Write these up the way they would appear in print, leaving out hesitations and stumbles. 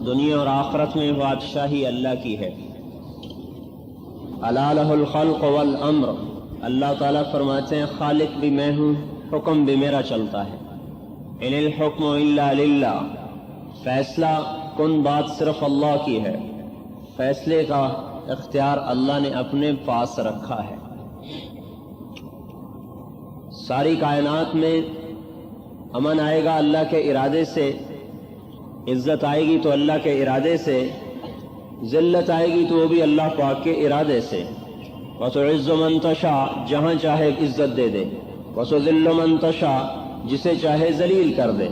دنیا اور آخرت میں بادشاہی اللہ کی ہے۔ الا لہ الخلق والامر، اللہ تعالیٰ فرماتے ہیں خالق بھی میں ہوں، حکم بھی میرا چلتا ہے۔ ان الحکم الا للہ، فیصلہ کن بات صرف اللہ کی ہے، فیصلے کا اختیار اللہ نے اپنے پاس رکھا ہے۔ ساری کائنات میں امن آئے گا اللہ کے ارادے سے، عزت آئے گی تو اللہ کے ارادے سے، ذلت آئے گی تو وہ بھی اللہ پاک کے ارادے سے۔ وَتُعِزُّ مَن تَشَاءُ، جہاں چاہے عزت دے دے، وَتُذِلُّ مَن تَشَاءُ، جسے چاہے ذلیل کر دے،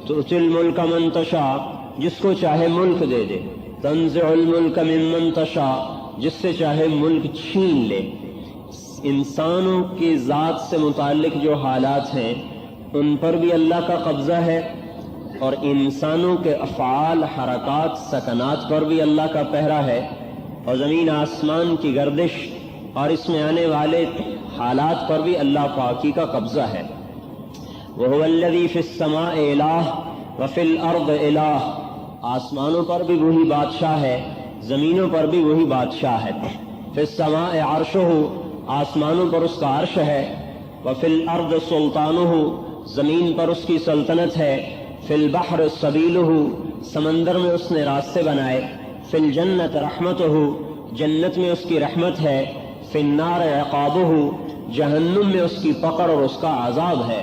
تُؤْتِي الْمُلْكَ مَن تَشَاءُ، جس کو چاہے ملک دے دے، تَنزِعُ الْمُلْكَ مِمَّن تَشَاءُ، جس سے چاہے ملک چھین لے۔ انسانوں کی ذات سے متعلق جو حالات ہیں ان پر بھی اللہ کا قبضہ ہے، اور انسانوں کے افعال، حرکات، سکنات پر بھی اللہ کا پہرا ہے، اور زمین آسمان کی گردش اور اس میں آنے والے حالات پر بھی اللہ پاکی کا قبضہ ہے۔ وَهُوَ الَّذِي فِي السَّمَاءِ إِلَٰهٌ وَفِي الْأَرْضِ إِلَٰهٌ، آسمانوں پر بھی وہی بادشاہ ہے، زمینوں پر بھی وہی بادشاہ ہے۔ فِي السَّمَاءِ عَرْشُهُ، آسمانوں پر اس کا عرش ہے، وَفِي الْأَرْضِ سُلْطَانُهُ، زمین پر اس کی سلطنت ہے، فِي الْبَحْرِ سَبِيلُهُ، سمندر میں اس نے راستے بنائے، فِي الْجَنَّةِ رَحْمَتُهُ، جنت میں اس کی رحمت ہے، فِي النَّارِ عِقَابُهُ، جہنم میں اس کی پکڑ اور اس کا عذاب ہے۔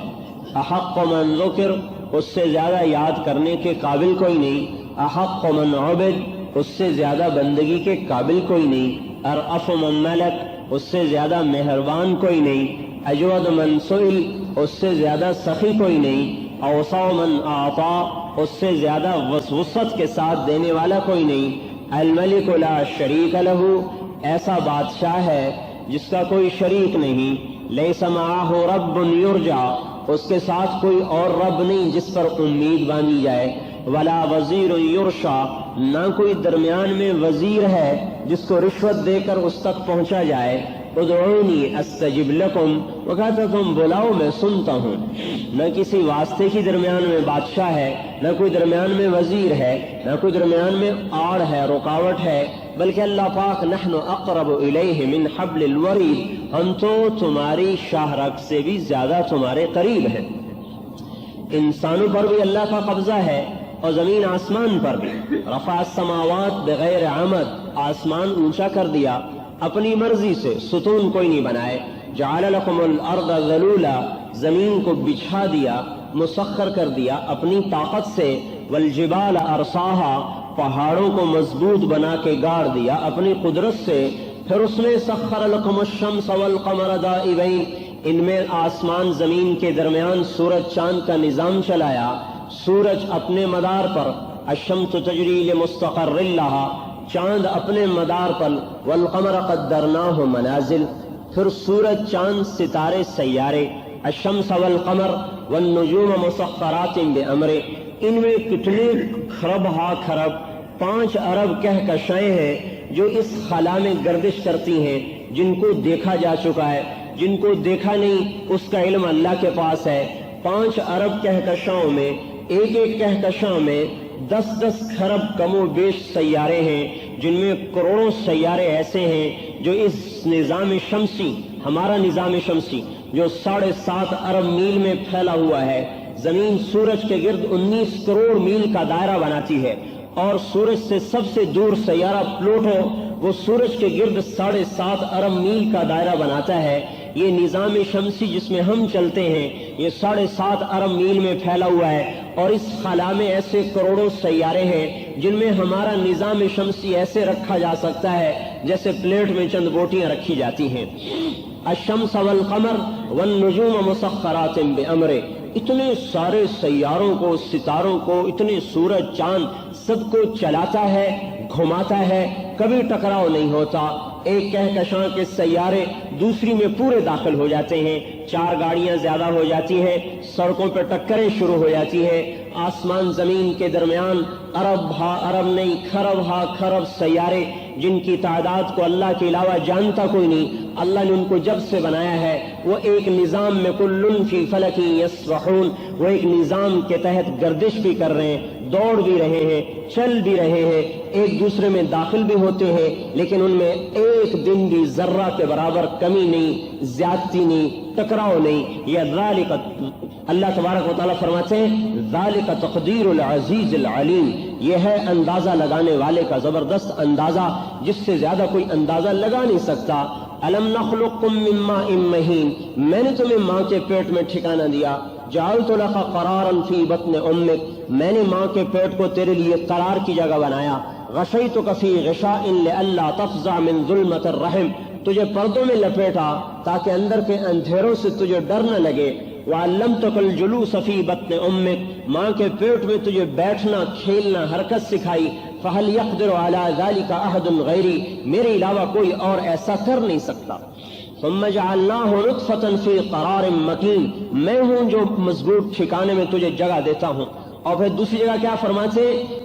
احق من ذکر، اس سے زیادہ یاد کرنے کے قابل کوئی نہیں، احق من عبد، اس سے زیادہ بندگی کے قابل کوئی نہیں، ارأف من ملک، اس سے زیادہ مہربان کوئی نہیں، اجود من سئل، اس سے زیادہ سخی کوئی نہیں، اوسع من اعطا، اس سے زیادہ وسعت کے ساتھ دینے والا کوئی نہیں، الملک لا شریک لہ، ایسا بادشاہ ہے جس کا کوئی شریک نہیں، لیس معہ رب یرجع، اس کے ساتھ کوئی اور رب نہیں جس پر امید باندھی جائے، ولا وزیر یرشا، نہ کوئی درمیان میں وزیر ہے جس کو رشوت دے کر اس تک پہنچا جائے۔ ادعونی استجب لکم، وہ کہتا تم بلاؤ میں سنتا ہوں۔ نہ کسی واسطے کی درمیان میں بادشاہ ہے، نہ کوئی درمیان میں وزیر ہے، نہ کوئی درمیان میں آڑ ہے، رکاوٹ ہے، بلکہ اللہ پاک نحن اقرب الیہ من حبل الورید، ہم تو تمہاری شاہ رگ سے بھی زیادہ تمہارے قریب ہیں۔ انسانوں پر بھی اللہ کا قبضہ ہے اور زمین آسمان پر بھی۔ رفع السماوات بغیر عمد، آسمان اونچا کر دیا اپنی مرضی سے، ستون کوئی نہیں بنائے۔ جعل لکم الارض ذلولا، زمین کو بچھا دیا، مسخر کر دیا اپنی طاقت سے۔ والجبال ارساہا، پہاڑوں کو مضبوط بنا کے گاڑ دیا اپنی قدرت سے۔ پھر اس میں سخر لکم الشمس والقمر دائبین، ان میں آسمان زمین کے درمیان سورج چاند کا نظام چلایا۔ سورج اپنے مدار پر، الشمس تجری لمستقر لہا، چاند اپنے مدار پر، والقمر قدرناہ منازل، پھر سورج چاند ستارے سیارے، الشمس والقمر والنجوم مسخرات بامرہ، ان میں کتنے خرب ہا خرب 5 ارب کہکشائیں ہیں جو اس خلا میں گردش کرتی ہیں، جن کو دیکھا جا چکا ہے، جن کو دیکھا نہیں اس کا علم اللہ کے پاس ہے۔ 5 ارب کہکشاؤں میں، ایک ایک کہکشاں میں 10 خرب کم و بیش سیارے ہیں، جن میں کروڑوں سیارے ایسے ہیں جو اس نظام شمسی، ہمارا نظام شمسی جو 7.5 ارب میل میں پھیلا ہوا ہے، زمین سورج کے گرد 19 کروڑ میل کا دائرہ بناتی ہے، اور سورج سے سب سے دور سیارہ پلوٹو وہ سورج کے گرد 7.5 ارب میل کا دائرہ بناتا ہے۔ یہ نظام شمسی جس میں ہم چلتے ہیں یہ 7.5 ارب میل میں پھیلا ہوا ہے، اور اس خلا میں ایسے کروڑوں سیارے ہیں جن میں ہمارا نظام شمسی ایسے رکھا جا سکتا ہے جیسے پلیٹ میں چند بوٹیاں رکھی جاتی ہیں۔ الشمس والقمر والنجوم مسخرات بامرہ، اتنے سارے سیاروں کو، ستاروں کو، اتنے سورج چاند سب کو چلاتا ہے، گھماتا ہے، کبھی ٹکراؤ نہیں ہوتا۔ ایک کہکشاں کے سیارے دوسری میں پورے داخل ہو جاتے ہیں، 4 گاڑیاں زیادہ ہو جاتی ہیں، سڑکوں پہ ٹکریں شروع ہو جاتی ہیں۔ آسمان زمین کے درمیان ارب ہا ارب نہیں، خرب ہا خرب سیارے، جن کی تعداد کو اللہ کے علاوہ جانتا کوئی نہیں۔ اللہ نے ان کو جب سے بنایا ہے وہ ایک نظام میں، کل فی فلک یسبحون، وہ ایک نظام کے تحت گردش بھی کر رہے ہیں، دوڑ بھی رہے ہیں، چل بھی رہے ہیں، ایک دوسرے میں داخل بھی ہوتے ہیں، لیکن ان میں ایک دن بھی ذرہ کے برابر کمی نہیں، زیادتی نہیں، ٹکراؤ نہیں۔ یہ ذالک، اللہ تبارک و تعالیٰ فرماتے ہیں ذالک تقدیر العزیز العلیم، یہ ہے اندازہ لگانے والے کا زبردست اندازہ، جس سے زیادہ کوئی اندازہ لگا نہیں سکتا۔ الم نخلقکم من ماء مہین، میں نے تمہیں ماں کے پیٹ میں ٹھکانہ دیا۔ جعلت لک قرارا فی بطن امک، میں نے ماں کے پیٹ کو تیرے لیے قرار کی جگہ بنایا۔ غشیتک فی غشاء لئلا تفزع من ظلمۃ الرحم، تجھے پردوں میں لپیٹا تاکہ اندر کے اندھیروں سے تجھے ڈر نہ لگے۔ وعلمتک الجلوس فی بطن امک، ماں کے پیٹ میں تجھے بیٹھنا، کھیلنا، حرکت سکھائی۔ فہل یقدر علی ذلک احد غیری، میرے علاوہ کوئی اور ایسا کر نہیں سکتا۔ ثم جعلناہ نطفۃ فی قرار مکین، میں ہوں جو مضبوط ٹھکانے میں تجھے جگہ دیتا ہوں۔ اور پھر دوسری جگہ کیا فرماتے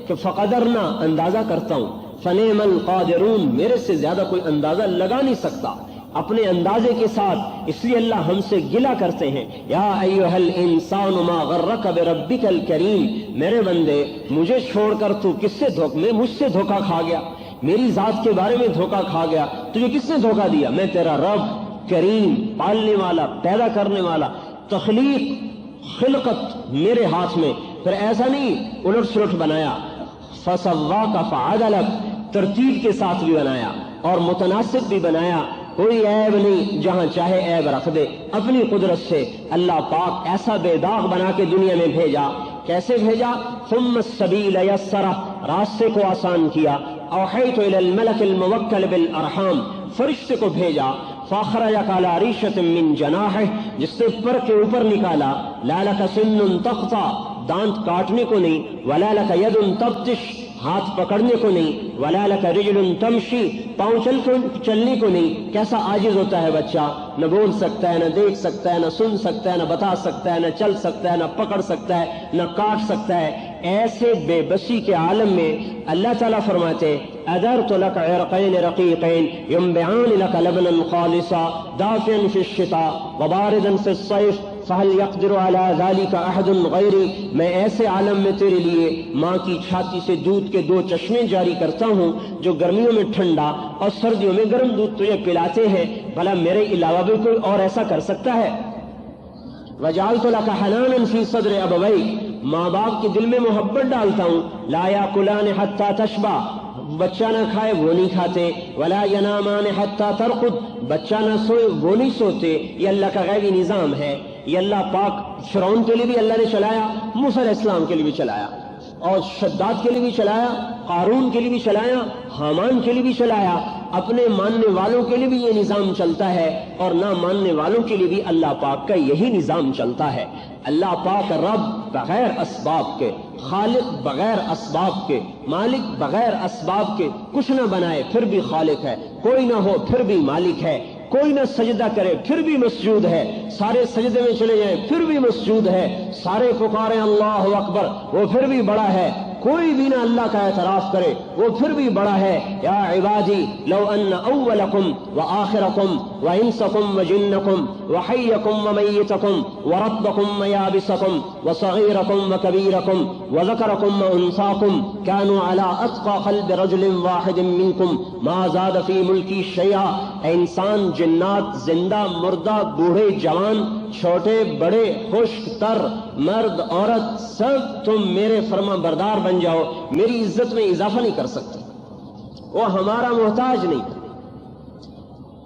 کہ فقدرنا، اندازہ کرتا ہوں، فنعم القادرون، میرے سے زیادہ کوئی اندازہ لگا نہیں سکتا اپنے اندازے کے ساتھ۔ اس لیے اللہ ہم سے گلہ کرتے ہیں، یا ایھا الانسان ما غرک بربک الکریم، میرے بندے مجھے چھوڑ کر تو مجھ سے دھوکہ کھا گیا، میری ذات کے بارے میں دھوکہ کھا گیا، تجھے کس نے دھوکہ دیا؟ میں تیرا رب کریم، پالنے والا، پیدا کرنے والا، تخلیق، خلقت میرے ہاتھ میں۔ پھر ایسا نہیں الٹ سلٹ بنایا، فسواک فعدلک، ترتیب کے ساتھ بھی بنایا اور متناسب بھی بنایا، کوئی عیب نہیں، جہاں چاہے عیب رکھ دے۔ اپنی قدرت سے اللہ پاک ایسا بے داغ بنا کے دنیا میں بھیجا۔ کیسے بھیجا؟ ثم السبیل یسرہ، راستے کو آسان کیا۔ اوحیت الی الملک الموکل بالارحام، فرشتے کو بھیجا۔ فاخرجک علی ریشۃ من جناحہ، جس سے پر کے اوپر نکالا۔ لا لک سن تقطع، دانت کاٹنے کو نہیں۔ ولا لک ید تبطش، ہاتھ پکڑنے کو نہیں۔ ولا لک رجل تمشی، پاؤں چلنے کو نہیں۔ کیسا عاجز ہوتا ہے بچہ، نہ بول سکتا ہے، نہ دیکھ سکتا ہے، نہ سن سکتا ہے، نہ بتا سکتا ہے، نہ چل سکتا ہے، نہ پکڑ سکتا ہے، نہ کاٹ سکتا ہے۔ ایسے بے بسی کے عالم میں اللہ تعالیٰ فرماتے ادرت لک عرقین رقیقین ینبعان لک لبنا خالصا دافعا فی الشتاء وباردا فی الصیف فہل یقدر علی ذلک احد غیری، میں ایسے عالم میں تیرے لیے ماں کی چھاتی سے دودھ کے 2 چشمے جاری کرتا ہوں جو گرمیوں میں ٹھنڈا اور سردیوں میں گرم دودھ تجھے پلاتے ہیں، بھلا میرے علاوہ بھی کوئی اور ایسا کر سکتا ہے؟ وجعلت لک حنانا فی صدر ابویک، ماں باپ کے دل میں محبت ڈالتا ہوں۔ لا یاکلان حتی تشبع، بچہ نہ کھائے وہ نہیں کھاتے۔ ولا ینامان حتی ترقد، بچہ نہ سوئے وہ نہیں سوتے۔ یہ اللہ کا غیبی نظام ہے۔ یہ اللہ پاک فرعون کے لیے بھی اللہ نے چلایا، موسیٰ علیہ السلام کے لیے بھی چلایا، اور شداد کے لیے بھی چلایا، قارون کے لیے بھی چلایا، حامان کے لیے بھی چلایا۔ اپنے ماننے والوں کے لیے بھی یہ نظام چلتا ہے، اور نہ ماننے والوں کے لیے بھی اللہ پاک کا یہی نظام چلتا ہے۔ اللہ پاک رب بغیر اسباب کے، خالق بغیر اسباب کے، مالک بغیر اسباب کے کچھ نہ بنائے پھر بھی خالق ہے، کوئی نہ ہو پھر بھی مالک ہے، کوئی نہ سجدہ کرے پھر بھی مسجود ہے، سارے سجدے میں چلے جائیں پھر بھی مسجود ہے، سارے پکاریں اللہ اکبر وہ پھر بھی بڑا ہے، کوئی بھی نہ اللہ کا اعتراف کرے وہ پھر بھی بڑا ہے۔ یا عبادی لو ان اولکم وآخرکم وانسکم وجنکم وحیکم ومیتکم ورطبکم ویابسکم وصغیرکم وکبیرکم وذکرکم وانثاکم کانوا علی اتقى قلب رجل واحد منکم ما زاد فی ملکی شیئا، اے انسان، جنات، زندہ، مردہ، بوڑھے، جوان، چھوٹے، بڑے، خشک تر، مرد، عورت، سب تم میرے فرما بردار بن جاؤ، میری عزت میں اضافہ نہیں کر سکتے، وہ ہمارا محتاج نہیں۔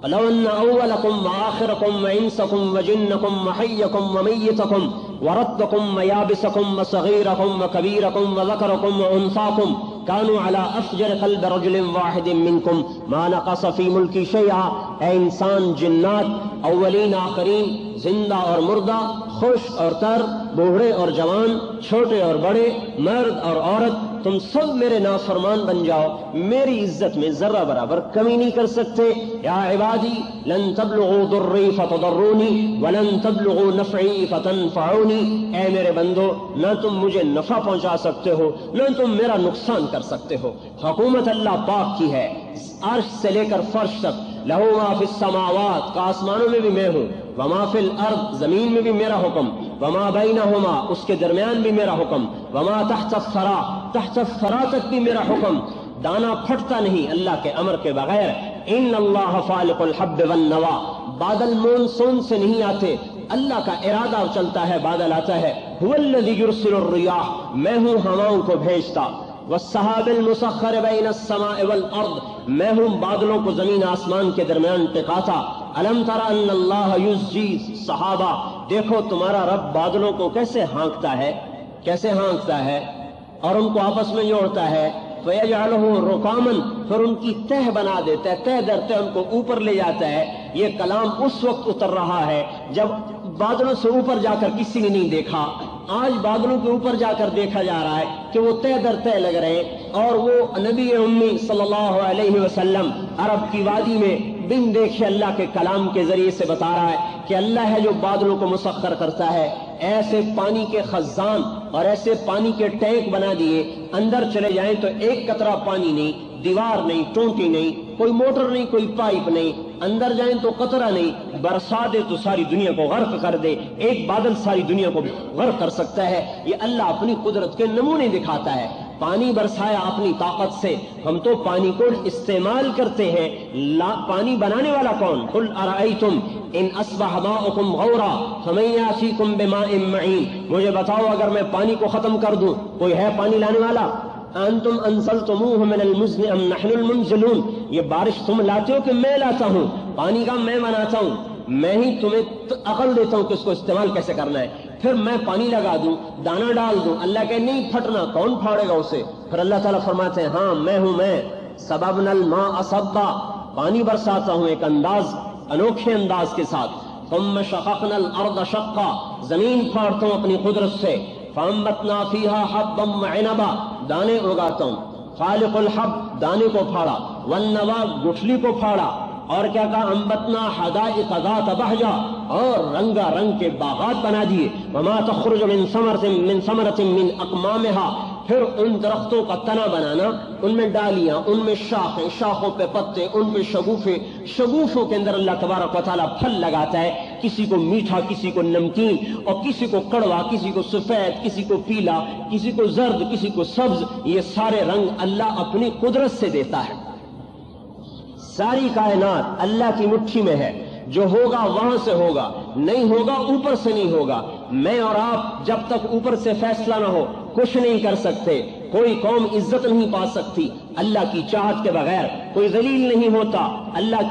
لو ان اولکم وآخرکم وانسکم وجنکم وحیکم ومیتکم ورطبکم ویابسکم وصغیرکم وکبیرکم وذکرکم وانثاکم کانوا علی افجر قلب رجل واحد منکم ما نقص فی ملکی شیئا، اے انسان، جنات، اولین آخرین، زندہ اور مردہ، خشک اور تر، بوڑھے اور جوان، چھوٹے اور بڑے، مرد اور عورت، تم سب میرے نافرمان بن جاؤ، میری عزت میں ذرہ برابر کمی نہیں کر سکتے۔ یا عبادی لن تبلغوا ضری فتضرونی ولن تبلغوا نفعی فتنفعونی، اے میرے بندو، نہ تم مجھے نفع پہنچا سکتے ہو نہ تم میرا نقصان کر سکتے ہو۔ حکومت اللہ پاک کی ہے، عرش سے لے کر فرش تک، لہو ما فی السماوات، کا آسمانوں میں بھی میں ہوں، وما فی الارض، زمین میں بھی میرا حکم، وما بینہما، اس کے درمیان بھی میرا حکم، وما تحت الثری، تحت الثری تک بھی میرا حکم، دانا پھٹتا نہیں اللہ کے امر کے بغیر۔ ان اللہ فالق الحب والنوا، بادل مونسون سے نہیں آتے، اللہ کا ارادہ چلتا ہے بادل آتا ہے۔ هو الذی یرسل الرياح، میں ہوں ہواؤں کو بھیجتا، والسحاب المسخر بین السماء والارض، میں ہوں بادلوں کو زمین آسمان کے درمیان ٹکاتا۔ الم تر ان اللہ یزجی صحابہ، دیکھو تمہارا رب بادلوں کو کیسے ہانکتا ہے، کیسے ہانکتا ہے اور ان کو آپس میں جوڑتا ہے۔ فَيَجْعَلُهُ رُقَامًا، پھر ان کی تہ بنا دیتا ہے، تہ در تہ ان کو اوپر لے جاتا ہے۔ یہ کلام اس وقت اتر رہا ہے جب بادلوں سے اوپر جا کر کسی نے نہیں دیکھا، آج بادلوں کے اوپر جا کر دیکھا جا رہا ہے کہ وہ تہ در تہ لگ رہے ہیں، اور وہ نبی امی صلی اللہ علیہ وسلم عرب کی وادی میں بن دیکھے اللہ کے کلام کے ذریعے سے بتا رہا ہے کہ اللہ ہے جو بادلوں کو مسخر کرتا ہے۔ ایسے پانی کے خزان اور ایسے پانی کے ٹینک بنا دیے، اندر چلے جائیں تو ایک قطرہ پانی نہیں، دیوار نہیں، ٹونٹی نہیں، کوئی موٹر نہیں، کوئی پائپ نہیں، اندر جائیں تو قطرہ نہیں، برسا دے تو ساری دنیا کو غرق کر دے، ایک بادل ساری دنیا کو غرق کر سکتا ہے۔ یہ اللہ اپنی قدرت کے نمونے دکھاتا ہے۔ پانی برسایا اپنی طاقت سے، ہم تو پانی کو استعمال کرتے ہیں، پانی بنانے والا کون؟ قل ارأیتم ان اصبح ماؤکم غورا فمن یأتیکم بماء معین، مجھے بتاؤ اگر میں پانی کو ختم کر دوں، کوئی ہے پانی لانے والا؟ انتم انزلتموه من المزن ام نحن المنزلون، یہ بارش تم لاتے ہو کہ میں لاتا ہوں؟ پانی کا میں بناتا ہوں، میں ہی تمہیں عقل دیتا ہوں کہ اس کو استعمال کیسے کرنا ہے۔ پھر میں پانی لگا دوں، دانا ڈال دوں، اللہ کہ نہیں پھٹنا، کون پھاڑے گا اسے؟ پھر اللہ تعالیٰ فرماتے ہیں ہاں میں ہوں، میں سببنا الماء صبا، پانی برساتا ہوں ایک انداز، انوکھے انداز کے ساتھ۔ ثم شققنا الارض شقا، زمین پھاڑتا ہوں اپنی قدرت سے۔ فانبتنا فیہا حبا وعنبا، دانے اگاتا ہوں۔ خالق الحب، دانے کو پھاڑا، والنوا، گٹھلی کو پھاڑا، اور کیا کہا؟ انبتنا حدائق ذات بہجہ، اور رنگا رنگ کے باغات بنا دیے۔ وما تخرج من ثمرۃ من اقمامها، پھر ان درختوں کا تنا بنانا، ان میں ڈالیاں، ان میں شاخیں، شاخوں پہ پتے، ان پہ شگوفے، شگوفوں کے اندر اللہ تبارک و تعالیٰ پھل لگاتا ہے، کسی کو میٹھا، کسی کو نمکین، اور کسی کو کڑوا، کسی کو سفید، کسی کو پیلا، کسی کو زرد، کسی کو سبز۔ یہ سارے رنگ اللہ اپنی قدرت سے دیتا ہے۔ ساری کائنات اللہ کی مٹھی میں ہے، جو ہوگا وہاں سے ہوگا، نہیں ہوگا اوپر سے نہیں ہوگا۔ میں اور آپ جب تک اوپر سے فیصلہ نہ ہو کچھ نہیں کر سکتے۔ کوئی قوم عزت نہیں پا سکتی اللہ کی چاہت کے بغیر، کوئی ذلیل نہیں ہوتا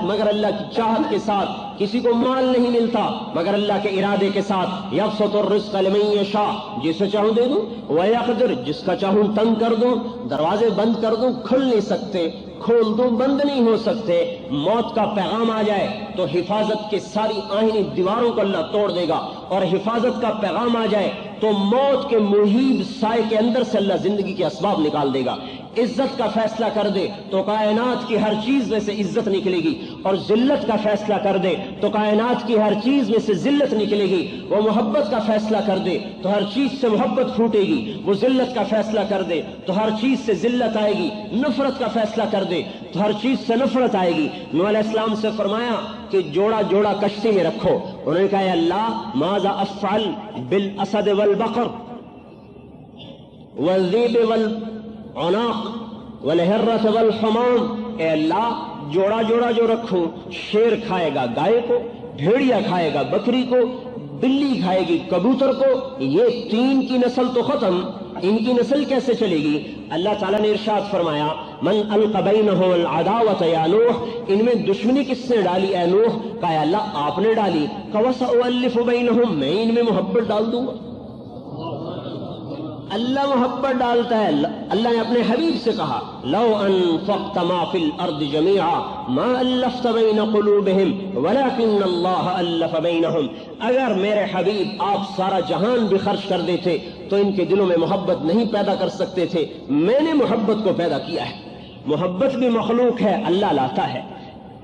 مگر اللہ کی چاہت کے ساتھ، کسی کو مال نہیں ملتا مگر اللہ کے ارادے کے ساتھ۔ یبسط الرزق لمن یشاء، جسے چاہوں دے دوں، ویقدر، جس کا چاہوں تنگ کر دوں، دروازے بند کر دوں، کھل نہیں سکتے، کھول دوں، بند نہیں ہو سکتے۔ موت کا پیغام آ جائے تو حفاظت کے ساری آہنی دیواروں کو اللہ توڑ دے گا، اور حفاظت کا پیغام آ جائے تو موت کے محیط سائے کے اندر سے اللہ زندگی کے اسباب نکال دے گا۔ عزت کا فیصلہ کر دے تو کائنات کی ہر چیز میں سے عزت نکلے گی، اور ذلت کا فیصلہ کر دے تو کائنات کی ہر چیز میں سے ذلت نکلے گی۔ وہ محبت کا فیصلہ کر دے تو ہر چیز سے محبت پھوٹے گی، وہ ذلت کا فیصلہ کر دے تو ہر چیز سے ذلت آئے گی، نفرت کا فیصلہ کر دے تو ہر چیز سے نفرت آئے گی۔ نوح علیہ السلام سے فرمایا کہ جوڑا جوڑا کشتی میں رکھو، انہوں نے کہا اے اللہ ماذا افعل بالاسد والبقر والذیب والعناق والہرۃ والحمام، اے اللہ جوڑا جوڑا جو رکھوں، شیر کھائے گا گائے کو، بھیڑیا کھائے گا بکری کو، بلی کھائے گی کبوتر کو، یہ تین کی نسل تو ختم، ان کی نسل کیسے چلے گی؟ اللہ تعالیٰ نے ارشاد فرمایا من القی بینہم العداوۃ یا نوح، ان میں دشمنی کس نے ڈالی اے نوح؟ کہا اللہ آپ نے ڈالی۔ وَسَأُؤَلِّفُ بَيْنَهُمْ، میں ان میں محبت ڈال دوں گا۔ اللہ محبت ڈالتا ہے۔ اللہ نے اپنے حبیب سے کہا لو انفقت ما فی الارض جميعا ما الفت بین قلوبهم ولكن اللہ الف بینہم، اگر میرے حبیب آپ سارا جہان بھی خرچ کر دیتے تو ان کے دلوں میں محبت نہیں پیدا کر سکتے تھے، میں نے محبت کو پیدا کیا ہے۔ محبت بھی مخلوق ہے، اللہ لاتا ہے،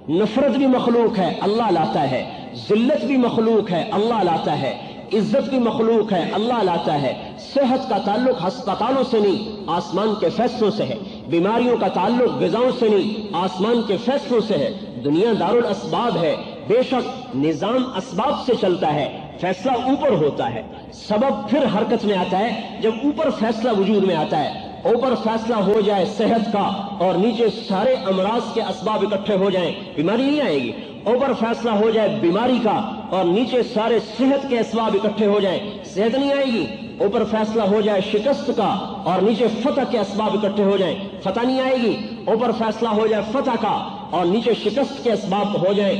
نفرت بھی مخلوق ہے، اللہ لاتا ہے، ذلت بھی مخلوق ہے، اللہ لاتا ہے، عزت بھی مخلوق ہے، اللہ لاتا ہے۔ صحت کا تعلق ہسپتالوں سے نہیں، آسمان کے فیصلوں سے ہے۔ بیماریوں کا تعلق غذاؤں سے نہیں، آسمان کے فیصلوں سے ہے۔ دنیا دار الاسباب ہے، بے شک نظام اسباب سے چلتا ہے، فیصلہ اوپر ہوتا ہے، سبب پھر حرکت میں آتا ہے۔ جب اوپر فیصلہ وجود میں آتا ہے اوپر فیصلہ ہو جائے صحت کا اور نیچے سارے امراض کے اسباب اکٹھے ہو جائیں، بیماری نہیں آئے گی۔ اوپر فیصلہ ہو جائے بیماری کا اور نیچے سارے صحت کے اسباب اکٹھے ہو جائیں، صحت نہیں آئے گی۔ اوپر فیصلہ ہو جائے شکست کا اور نیچے فتح کے اسباب اکٹھے ہو جائیں، فتح نہیں آئے گی۔ اوپر فیصلہ ہو جائے فتح کا اور نیچے شکست کے اسباب ہو جائیں،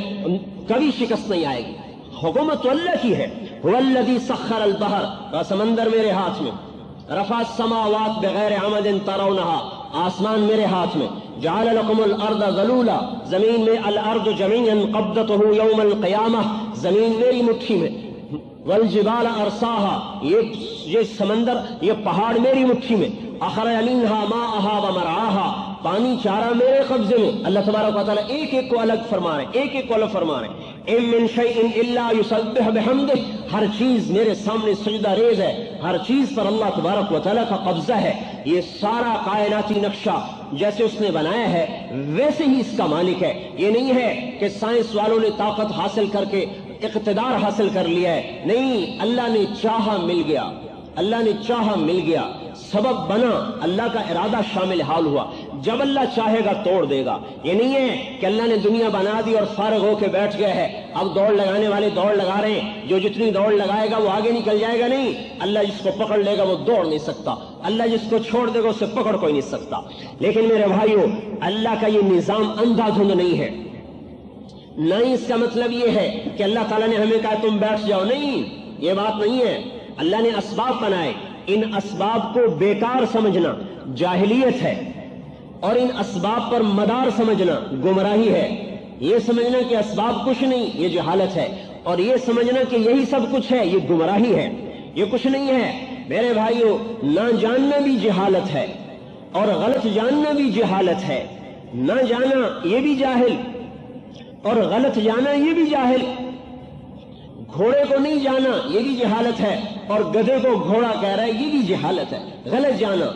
کبھی شکست نہیں آئے گی۔ حکومت تو اللہ کی ہے۔ هو الذی سخر البحر، کا سمندر میرے ہاتھ میں، رفع السماوات بغیر عمد ترونها، آسمان میرے ہاتھ میں، جعل لکم الارض ذلولا، زمین میں الارض جميعا قبضته یوم القیامہ، زمین میری مٹھی میں، والجبال ارساها، یہ سمندر یہ پہاڑ میری مٹھی میں، اخرج منها ماءها ومرعاها، پانی چارہ میرے قبضے میں۔ اللہ تبارک و تعالیٰ ایک ایک کو الگ فرما رہے ہیں، ایک ایک کو الگ فرما رہے ہیں۔ ان من شیء الا یسبح بحمدہ، ہر چیز میرے سامنے سجدہ ریز ہے، ہر چیز پر اللہ تبارک و تعالیٰ کا قبضہ ہے۔ یہ سارا کائناتی نقشہ جیسے اس نے بنایا ہے ویسے ہی اس کا مالک ہے۔ یہ نہیں ہے کہ سائنس والوں نے طاقت حاصل کر کے اقتدار حاصل کر لیا ہے، نہیں، اللہ نے چاہا مل گیا، اللہ نے چاہا مل گیا، سبب بنا، اللہ کا ارادہ شامل حال ہوا۔ جب اللہ چاہے گا توڑ دے گا۔ یہ نہیں ہے کہ اللہ نے دنیا بنا دی اور فارغ ہو کے بیٹھ گیا ہے، اب دوڑ لگانے والے دوڑ لگا رہے ہیں، جو جتنی دوڑ لگائے گا وہ آگے نکل جائے گا، نہیں، اللہ جس کو پکڑ لے گا وہ دوڑ نہیں سکتا، اللہ جس کو چھوڑ دے گا اسے پکڑ کوئی نہیں سکتا۔ لیکن میرے بھائیو، اللہ کا یہ نظام اندھا دھند نہیں ہے، نہ ہی اس کا مطلب یہ ہے کہ اللہ تعالیٰ نے ہمیں کہا تم بیٹھ جاؤ، نہیں، یہ بات نہیں ہے۔ اللہ نے اسباب بنائے، ان اسباب کو بیکار سمجھنا جاہلیت ہے، اور ان اسباب پر مدار سمجھنا گمراہی ہے۔ یہ سمجھنا کہ اسباب کچھ نہیں، یہ جہالت ہے، اور یہ سمجھنا کہ یہی سب کچھ ہے، یہ گمراہی ہے۔ یہ کچھ نہیں ہے میرے بھائیو، نہ جاننا بھی جہالت ہے اور غلط جاننا بھی جہالت ہے، نہ جانا یہ بھی جاہل اور غلط جانا یہ بھی جاہل، گھوڑے کو نہیں جانا یہ بھی جہالت ہے اور گدھے کو گھوڑا کہہ رہا ہے یہ بھی جہالت ہے، غلط جانا۔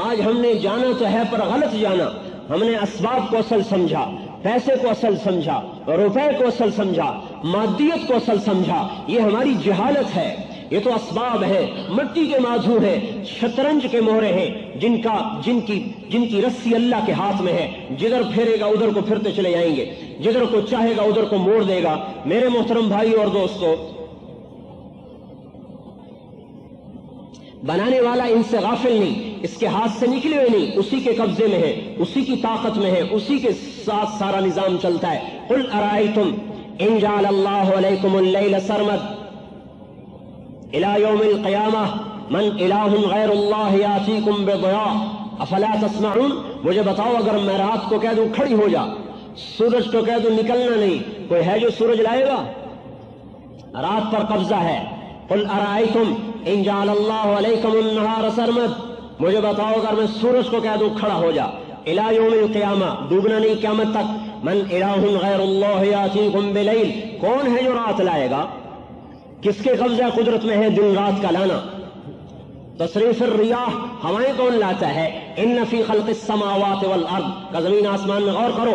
آج ہم نے جانا تو ہے پر غلط جانا، ہم نے اسباب کو اصل سمجھا، پیسے کو اصل سمجھا، روپے کو اصل سمجھا، مادیت کو اصل سمجھا، یہ ہماری جہالت ہے۔ یہ تو اسباب ہے، مٹی کے مادھو ہے، شطرنج کے مہرے ہیں، جن کی رسی اللہ کے ہاتھ میں ہے، جدھر پھیرے گا ادھر کو پھرتے چلے جائیں گے، جدھر کو چاہے گا ادھر کو موڑ دے گا۔ میرے محترم بھائی اور دوستو، بنانے والا ان سے غافل نہیں، اس کے ہاتھ سے نکلے ہوئے نہیں، اسی کے قبضے میں ہے، اسی کی طاقت میں ہے، اسی کے ساتھ سارا نظام چلتا ہے۔ قل ارائیتم ان جعل اللہ علیکم اللیل سرمد الى یوم القیامہ من الہ غیر اللہ یاتیکم بضیاء افلا تسمعون، مجھے بتاؤ اگر میں رات کو کہہ دوں کھڑی ہو جا، سورج کو کہہ دوں نکلنا نہیں، کوئی ہے جو سورج لائے گا؟ رات پر قبضہ ہے۔ قل ارائیتم ان جعل اللہ علیکم النہار سرمد، مجھے بتاؤ اگر میں سورج کو کہہ دوں کھڑا ہو جا، الی یوم القیامہ، ڈوبنا نہیں قیامت تک، من الہ غیر اللہ یاتیکم بلیل، کون ہے جو رات لائے گا؟ کس کے قبضہ قدرت میں ہے دن رات کا لانا؟ تصریف الریاح، ہوائیں کون لاتا ہے؟ ان فی خلق السماوات والارض، کا زمین آسمان میں غور کرو،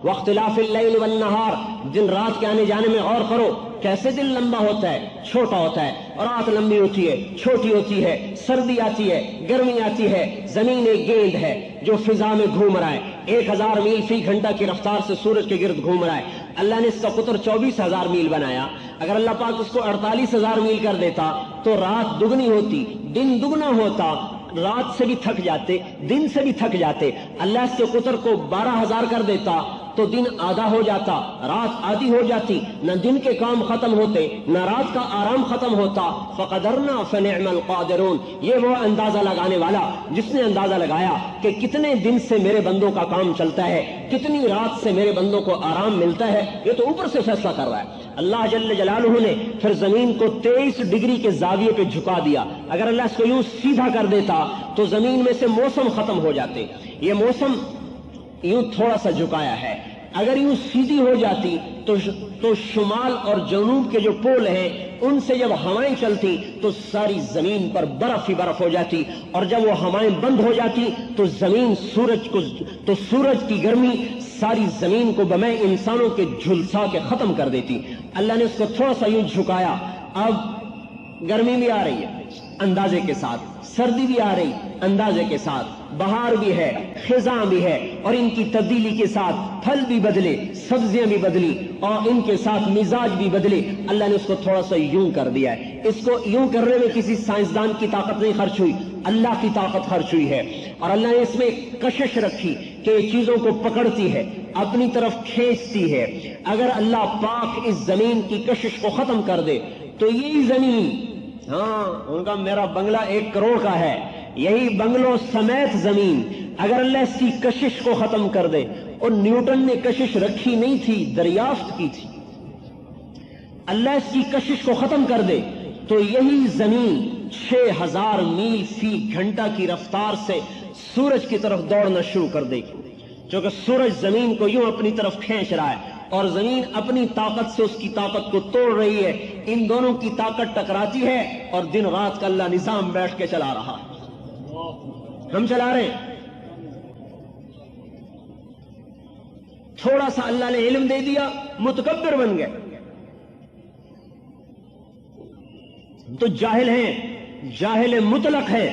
واختلاف اللیل والنہار، دن رات کے آنے جانے میں غور کرو، کیسے دن لمبا ہوتا ہے، چھوٹا ہوتا ہے، اور رات لمبی ہوتی ہے، چھوٹی ہوتی ہے، سردی آتی ہے، گرمی آتی ہے، زمین ایک گیند ہے جو فضا میں گھوم رہا ہے، 1000 میل فی گھنٹہ کی رفتار سے سورج کے گرد گھوم رہا ہے۔ اللہ نے اس کا قطر 24000 میل بنایا، اگر اللہ پاک اس کو 48000 میل کر دیتا تو رات دگنی ہوتی، دن دگنا ہوتا، رات سے بھی تھک جاتے، دن سے بھی تھک جاتے۔ اللہ اس کے قطر کو 12000 کر دیتا تو دن آدھا ہو جاتا، رات آدھی ہو جاتی، نہ دن کے کام ختم ہوتے، نہ رات کا آرام ختم ہوتا۔ فقدرنا فنعم القادرون، یہ وہ اندازہ لگانے والا جس نے اندازہ لگایا کہ کتنے دن سے میرے بندوں کا کام چلتا ہے، کتنی رات سے میرے بندوں کو آرام ملتا ہے، یہ تو اوپر سے فیصلہ کر رہا ہے۔ اللہ جل جلالہ نے پھر زمین کو 23 ڈگری کے زاویے پہ جھکا دیا، اگر اللہ اس کو یوں سیدھا کر دیتا تو زمین میں سے موسم ختم ہو جاتے۔ یہ موسم یوں تھوڑا سا جھکایا ہے، اگر یوں سیدھی ہو جاتی تو شمال اور جنوب کے جو پول ہیں ان سے جب ہوائیں چلتی تو ساری زمین پر برف ہی برف ہو جاتی، اور جب وہ ہوائیں بند ہو جاتی تو سورج کی گرمی ساری زمین کو بمے انسانوں کے جھلسا کے ختم کر دیتی۔ اللہ نے اس کو تھوڑا سا یوں جھکایا، اب گرمی بھی آ رہی ہے اندازے کے ساتھ، سردی بھی آ رہی اندازے کے ساتھ، بہار بھی ہے، خزاں بھی ہے، اور ان کی تبدیلی کے ساتھ پھل بھی بدلے، سبزیاں بھی بدلی، اور ان کے ساتھ مزاج بھی بدلے۔ اللہ نے اس کو تھوڑا سا یوں کر دیا ہے۔ اس کو یوں کرنے میں کسی سائنسدان کی طاقت نہیں خرچ ہوئی، اللہ کی طاقت خرچ ہوئی ہے۔ اور اللہ نے اس میں کشش رکھی کہ یہ چیزوں کو پکڑتی ہے، اپنی طرف کھینچتی ہے۔ اگر اللہ پاک اس زمین کی کشش کو ختم کر دے تو یہی زمین، ہاں ان کا میرا بنگلہ 1 کروڑ کا ہے، یہی بنگلوں سمیت زمین اگر اللہ اس کی کشش کو ختم کر دے، اور نیوٹن نے کشش رکھی نہیں تھی، دریافت کی تھی، اللہ اس کی کشش کو ختم کر دے تو یہی زمین 6000 میل فی گھنٹہ کی رفتار سے سورج کی طرف دوڑنا شروع کر دے گی، چونکہ سورج زمین کو یوں اپنی طرف کھینچ رہا ہے اور زمین اپنی طاقت سے اس کی طاقت کو توڑ رہی ہے۔ ان دونوں کی طاقت ٹکراتی ہے اور دن رات کا اللہ نظام بیٹھ کے چلا رہا ہے، ہم چلا رہے ہیں۔ تھوڑا سا اللہ نے علم دے دیا، متکبر بن گئے، تو جاہل ہیں، جاہل مطلق ہے۔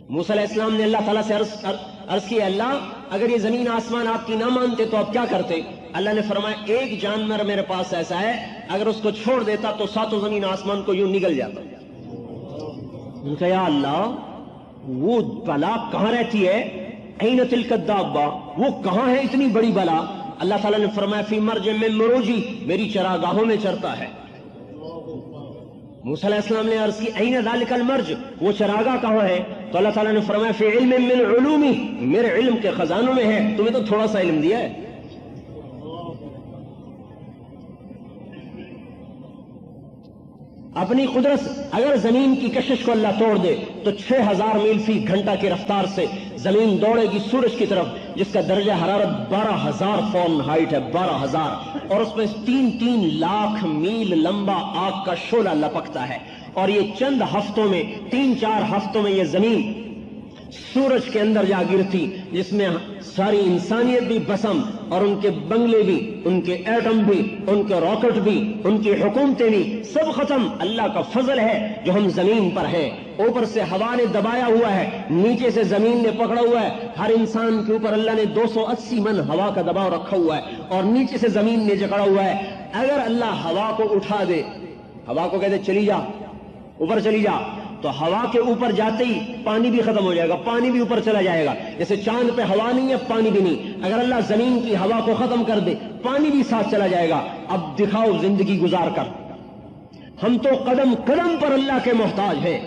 موسیٰ علیہ السلام نے اللہ تعالیٰ سے عرض کیا، اللہ اگر یہ زمین آسمان آپ کی نہ مانتے تو آپ کیا کرتے؟ اللہ نے فرمایا ایک جانور میرے پاس ایسا ہے اگر اس کو چھوڑ دیتا تو 7 زمین آسمان کو یوں نگل جاتا۔ ان کا یا اللہ وہ بلا کہاں رہتی ہے؟ این تلک الدابہ، وہ کہاں ہے اتنی بڑی بلا؟ اللہ تعالیٰ نے فرمایا فی مرج من مروجی، میری چراگاہوں میں چرتا ہے۔ موسیٰ علیہ السلام نے عرض کی این ذالک المرج، وہ چراگاہ کہاں ہے؟ تو اللہ تعالیٰ نے فرمایا فی علم من علومی، میرے علم کے خزانوں میں ہے، تمہیں تو تھوڑا سا علم دیا ہے۔ اپنی قدرت اگر زمین کی کشش کو اللہ توڑ دے تو 6000 میل فی گھنٹہ کی رفتار سے زمین دوڑے گی سورج کی طرف، جس کا درجہ حرارت 12000 فارنہائٹ ہے، 12000، اور اس میں 3 لاکھ میل لمبا آگ کا شعلہ لپکتا ہے، اور یہ چند ہفتوں میں 3-4 ہفتوں میں یہ زمین سورج کے اندر جا گرتی، جس میں ساری انسانیت بھی بسم، اور ان کے بنگلے بھی، ان کے ایٹم بھی، ان کے راکٹ بھی، ان کی حکومتیں بھی، سب ختم۔ اللہ کا فضل ہے جو ہم زمین پر ہیں، اوپر سے ہوا نے دبایا ہوا ہے، نیچے سے زمین نے پکڑا ہوا ہے، ہر انسان کے اوپر اللہ نے 280 من ہوا کا دباؤ رکھا ہوا ہے، اور نیچے سے زمین نے جکڑا ہوا ہے۔ اگر اللہ ہوا کو اٹھا دے، ہوا کو کہتے چلی جا، اوپر چلی جا، تو ہوا کے اوپر جاتے ہی پانی بھی ختم ہو جائے گا، پانی بھی اوپر چلا جائے گا۔ جیسے چاند پہ ہوا نہیں ہے، پانی بھی نہیں، اگر اللہ زمین کی ہوا کو ختم کر دے پانی بھی ساتھ چلا جائے گا۔ اب دکھاؤ زندگی گزار کر، ہم تو قدم قدم پر اللہ کے محتاج ہیں،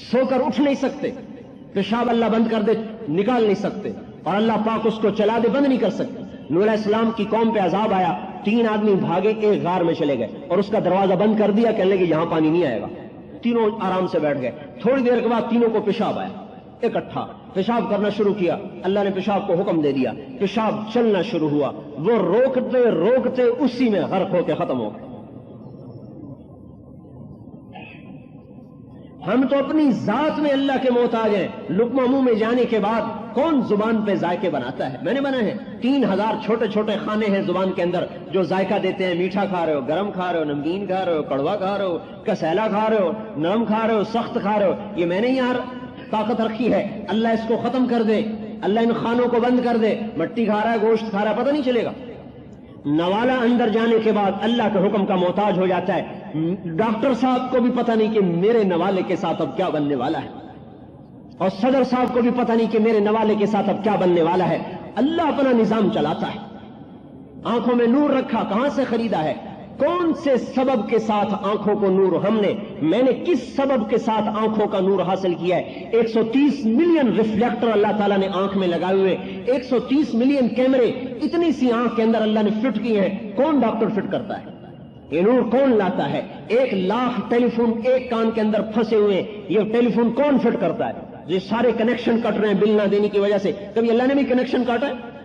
سو کر اٹھ نہیں سکتے، پیشاب اللہ بند کر دے نکال نہیں سکتے، اور اللہ پاک اس کو چلا دے بند نہیں کر سکتے۔ نوح علیہ السلام کی قوم پہ عذاب آیا، 3 آدمی بھاگے ایک غار میں چلے گئے اور اس کا دروازہ بند کر دیا، کہنے لگے یہاں پانی نہیں آئے گا۔ تینوں آرام سے بیٹھ گئے، تھوڑی دیر کے بعد تینوں کو پیشاب آیا، اکٹھا پیشاب کرنا شروع کیا، اللہ نے پیشاب کو حکم دے دیا، پیشاب چلنا شروع ہوا، وہ روکتے روکتے اسی میں غرق ہو کے ختم ہو گئے۔ ہم تو اپنی ذات میں اللہ کے محتاج ہیں، لقمہ منہ میں جانے کے بعد کون زبان پہ ذائقے بناتا ہے؟ میں نے بنا ہے 3000 چھوٹے چھوٹے کھانے ہیں زبان کے اندر جو ذائقہ دیتے ہیں، میٹھا کھا رہے ہو، گرم کھا رہے ہو، نمکین کھا رہے ہو، کڑوا کھا رہے ہو، کسیلا کھا رہے ہو، نرم کھا رہے ہو، سخت کھا رہے ہو، یہ میں نے یہاں طاقت رکھی ہے، اللہ اس کو ختم کر دے، اللہ ان خانوں کو بند کر دے، مٹی کھا رہا ہے، گوشت کھا رہا ہے، پتہ نہیں چلے گا۔ نوالا اندر جانے کے بعد اللہ کے حکم کا محتاج ہو جاتا ہے، ڈاکٹر صاحب کو بھی پتہ نہیں کہ میرے نوالے کے ساتھ اب کیا بننے والا ہے، اور صدر صاحب کو بھی پتہ نہیں کہ میرے نوالے کے ساتھ اب کیا بننے والا ہے۔ اللہ اپنا نظام چلاتا ہے۔ آنکھوں میں نور رکھا، کہاں سے خریدا ہے؟ کون سے سبب کے ساتھ آنکھوں کو نور میں نے کس سبب کے ساتھ آنکھوں کا نور حاصل کیا ہے؟ 130 ملین ریفلیکٹر اللہ تعالیٰ نے آنکھ میں لگائے ہوئے، 130 ملین کیمرے اتنی سی آنکھ کے اندر اللہ نے فٹ کیے ہیں۔ کون ڈاکٹر فٹ کرتا ہے؟ یہ نور کون لاتا ہے؟ 1 لاکھ ٹیلی فون ایک کان کے اندر پھنسے ہوئے، یہ ٹیلی فون کون فٹ کرتا ہے؟ یہ سارے کنیکشن کٹ رہے ہیں بل نہ دینے کی وجہ سے، کبھی اللہ نے بھی کنیکشن کاٹا ہے؟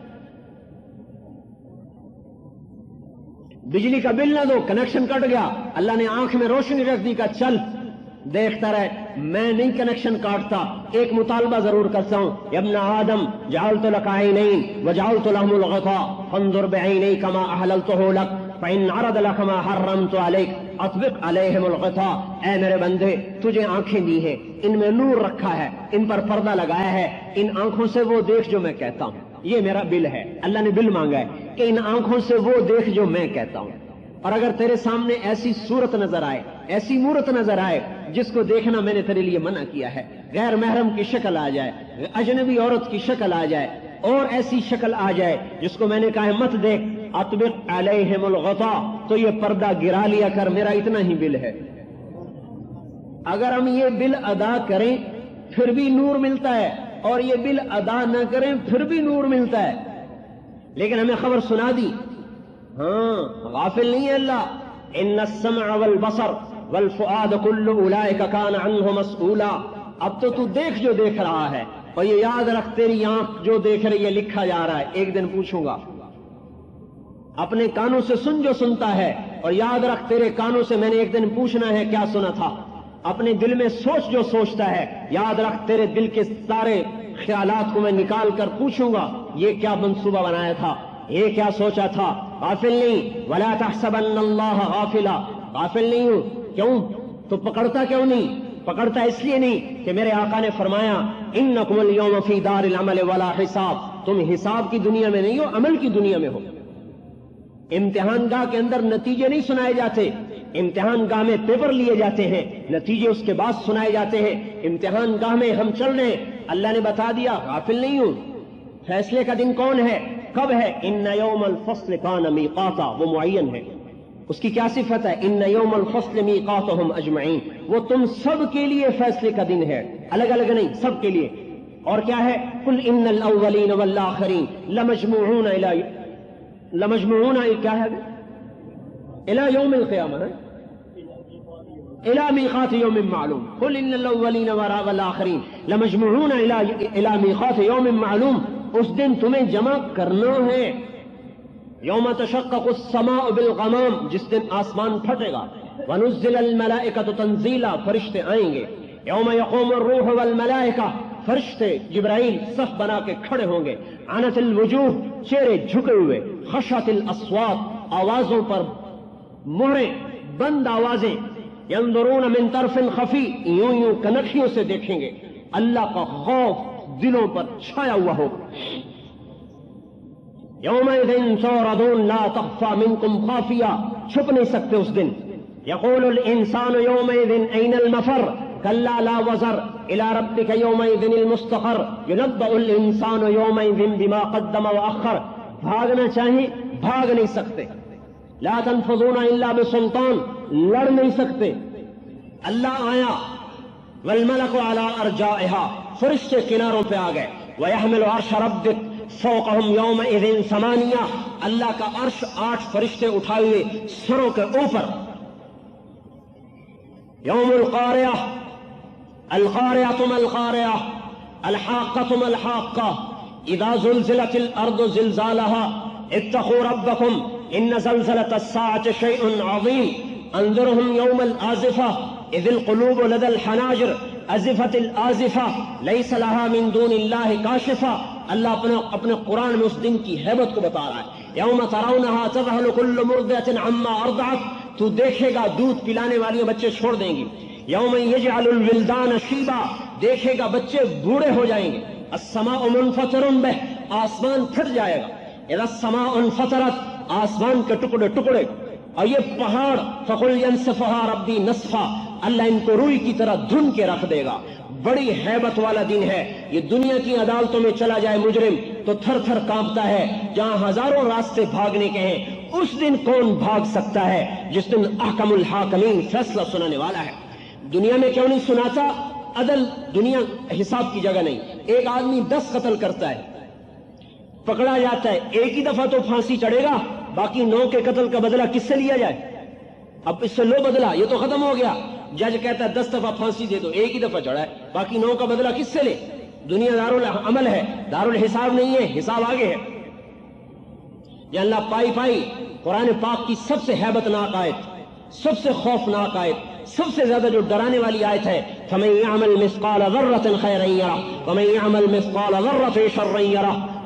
بجلی کا بل نہ دو، کنیکشن کٹ گیا، اللہ نے آنکھ میں روشنی رکھ دی، کا چل دیکھتا رہے۔ میں نہیں کنیکشن کاٹتا، ایک مطالبہ ضرور کرتا ہوں، یا ابن آدم جعلت لک عینین وجعلت لهم الغطاء فانظر بعینیک ما احللتہ لک، فإن عرض لك ما حرمت عليك اطبق عليهم الغطاء، اے میرے بندے تجھے آنکھیں دی ہیں، ان میں نور رکھا ہے، ان پر پردہ لگایا ہے، ان آنکھوں سے وہ دیکھ جو میں کہتا ہوں. یہ میرا بل ہے، اللہ نے بل مانگا ہے کہ ان آنکھوں سے وہ دیکھ جو میں کہتا ہوں. اور اگر تیرے سامنے ایسی صورت نظر آئے، ایسی مورت نظر آئے جس کو دیکھنا میں نے تیرے لیے منع کیا ہے، غیر محرم کی شکل آ جائے، اجنبی عورت کی شکل آ جائے، اور ایسی شکل آ جائے جس کو میں نے کہا ہے مت دیکھ، اطبق علیہم الغطاء، تو یہ پردہ گرا لیا کر، میرا اتنا ہی بل ہے. اگر ہم یہ بل ادا کریں پھر بھی نور ملتا ہے، اور یہ بل ادا نہ کریں پھر بھی نور ملتا ہے. لیکن ہمیں خبر سنا دی، ہاں غافل نہیں ہے اللہ. ان السمع والبصر والفؤاد كل اولئک کان عنہ مسئولا. اب تو دیکھ جو دیکھ رہا ہے، اور یہ یاد رکھ تیری آنکھ جو دیکھ رہی ہے لکھا جا رہا ہے، ایک دن پوچھوں گا. اپنے کانوں سے سن جو سنتا ہے، اور یاد رکھ تیرے کانوں سے میں نے ایک دن پوچھنا ہے کیا سنا تھا. اپنے دل میں سوچ جو سوچتا ہے، یاد رکھ تیرے دل کے سارے خیالات کو میں نکال کر پوچھوں گا یہ کیا منصوبہ بنایا تھا، یہ کیا سوچا تھا. غافل نہیں. ولا تحسبن اللہ غافلا، غافل نہیں ہوں. کیوں؟ تو پکڑتا کیوں نہیں؟ پکڑتا اس لیے نہیں کہ میرے آقا نے فرمایا انکم اليوم فی دار العمل ولا حساب، تم حساب کی دنیا میں نہیں ہو، عمل کی دنیا میں ہو. امتحان گاہ کے اندر نتیجے نہیں سنائے جاتے، امتحان گاہ میں پیپر لیے جاتے ہیں، نتیجے اس کے بعد سنائے جاتے ہیں. امتحان گاہ میں ہم چل رہے ہیں، اللہ نے بتا دیا غافل نہیں ہوں. فیصلے کا دن کون ہے، کب ہے؟ ان یوم الفصل کان میقاتا، وہ معین ہے. اس کی کیا صفت ہے؟ ان یوم الفصل میقاتہم اجمعین، وہ تم سب کے لیے فیصلے کا دن ہے، الگ الگ نہیں، سب کے لیے. اور کیا ہے؟ قل ان الاولین والآخرین لمجموعون کیا ہے الى یوم القیامہ، الى میقات یوم معلوم. قل ان الاولین والآخرین لمجموعون الى میقات یوم معلوم. اس دن تمہیں جمع کرنا ہے. یوم تشقق السماء بالغمام، جس دن آسمان پھٹے گا. ونزل الملائکۃ تنزیلا، فرشتے آئیں گے. یوم یقوم الروح والملائکہ، فرشتے جبرائیل صف بنا کے کھڑے ہوں گے. عنت الوجوہ، چہرے جھکے ہوئے. خشعت الاصوات، آوازوں پر مہریں، بند آوازیں. ينظرون من طرف خفی، یوں یوں کنکھیوں سے دیکھیں گے. اللہ کا خوف دلوں پر چھایا ہوا ہو. یومئذ تعرضون لا تخفى منکم خافیہ، چھپ نہیں سکتے اس دن. یقول الانسان یومئذ این المفر کلا لا وزر الى ربک یومئذ المستقر ينبأ الانسان یومئذ بما قدم واخر. بھاگنا چاہیں بھاگ نہیں سکتے. لا تنفذون الا بسلطان، لڑ نہیں سکتے. اللہ آیا. والملک علی ارجائها، فرشتے کناروں پہ آ گئے. ويحمل عرش ربک فوقهم یومئذ ثمانیہ، اللہ کا عرش 8 فرشتے اٹھائے ہوئے سروں کے اوپر. یوم القاریہ، القاریہ ما القاریہ، الحاقہ ما الحاقہ، اذا زلزلت الارض زلزالها اتقوا ربکم ان زلزلة الساعة شيء عظیم. انذرهم یوم الآزفہ اذ القلوب لدى الحناجر ازفت الآزفہ لیس لها من دون اللہ کاشفہ. اللہ اپنے قرآن میں اس دن کی ہیبت کو بتا رہا ہے. یوم ترونها تذهل كل مرضعة عما ارضعت، تو دیکھے گا دودھ پلانے والی بچے چھوڑ دیں گی. یوم یجعل الولدان شیبا، دیکھے گا بچے بوڑھے ہو جائیں گے. السماء منفطر بہ، آسمان پھٹ جائے گا. اذا السماء انفطرت، آسمان کے ٹکڑے ٹکڑے. اور یہ پہاڑ فقل ينسفها ربی نسفا، اللہ ان کو روئی کی طرح دھن کے رکھ دے گا. بڑی ہیبت والا دن ہے. یہ دنیا کی عدالتوں میں چلا جائے مجرم تو تھر تھر کانپتا ہے. جہاں ہزاروں راستے بھاگنے کے ہیں، اس دن کون بھاگ سکتا ہے جس دن احکم الحاکمین فیصلہ سنانے والا ہے. دنیا میں کیوں نہیں سناتا؟ عدل دنیا حساب کی جگہ نہیں. ایک آدمی 10 قتل کرتا ہے، پکڑا جاتا ہے، ایک ہی دفعہ تو پھانسی چڑھے گا، باقی 9 کے قتل کا بدلہ کس سے لیا جائے؟ اب اس سے لو بدلہ، یہ تو ختم ہو گیا. جج کہتا ہے 10 دفعہ پھانسی دے دو، ایک ہی دفعہ چڑھا ہے، باقی 9 کا بدلہ کس سے لے؟ دنیا دارالعمل ہے، دارالحساب نہیں ہے، حساب آگے ہے. یہ اللہ پائی پائی قرآن پاک کی سب سے ہیبت ناک آیت، سب سے خوفناک آیت، سب سے زیادہ جو ڈرانے والی آیت ہے. فَمَن يَعْمَلْ مِثْقَالَ ذَرَّةٍ خَيْرًا يَرَهُ وَمَن يَعْمَلْ مِثْقَالَ ذَرَّةٍ شَرًّا يَرَهُ.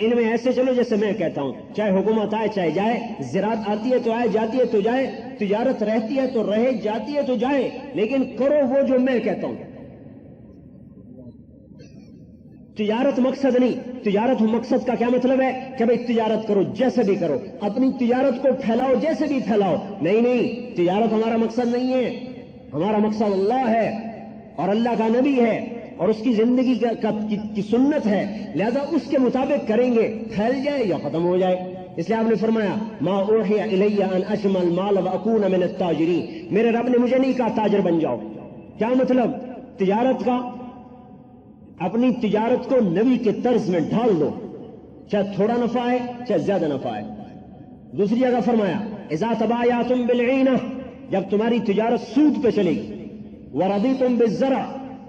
ان میں ایسے چلو جیسے میں کہتا ہوں، چاہے حکومت آئے چاہے جائے، زراعت آتی ہے تو آئے، جاتی ہے تو جائے، تجارت رہتی ہے تو رہے، جاتی ہے تو جائے، لیکن کرو وہ جو میں کہتا ہوں۔ تجارت مقصد نہیں، تجارت مقصد کا کیا مطلب ہے کہ بھئی تجارت کرو، جیسے بھی کرو، اپنی تجارت کو پھیلاؤ، جیسے بھی پھیلاؤ۔ نہیں نہیں، تجارت ہمارا مقصد نہیں ہے، ہمارا مقصد اللہ ہے اور اللہ کا نبی ہے اور اس کی زندگی کی سنت ہے، لہذا اس کے مطابق کریں گے، پھیل جائے یا ختم ہو جائے۔ اس لیے آپ نے فرمایا ما اوحی الی ان اجمع المال واکون من التاجرین، میرے رب نے مجھے نہیں کہا تاجر بن جاؤ۔ کیا مطلب؟ تجارت کا، اپنی تجارت کو نبی کے طرز میں ڈھال دو، چاہے تھوڑا نفع ہے چاہے زیادہ نفع ہے۔ دوسری جگہ فرمایا اذا تبایعتم بالعینہ، جب تمہاری تجارت سود پہ چلے گی، ورضیتم بالزرع،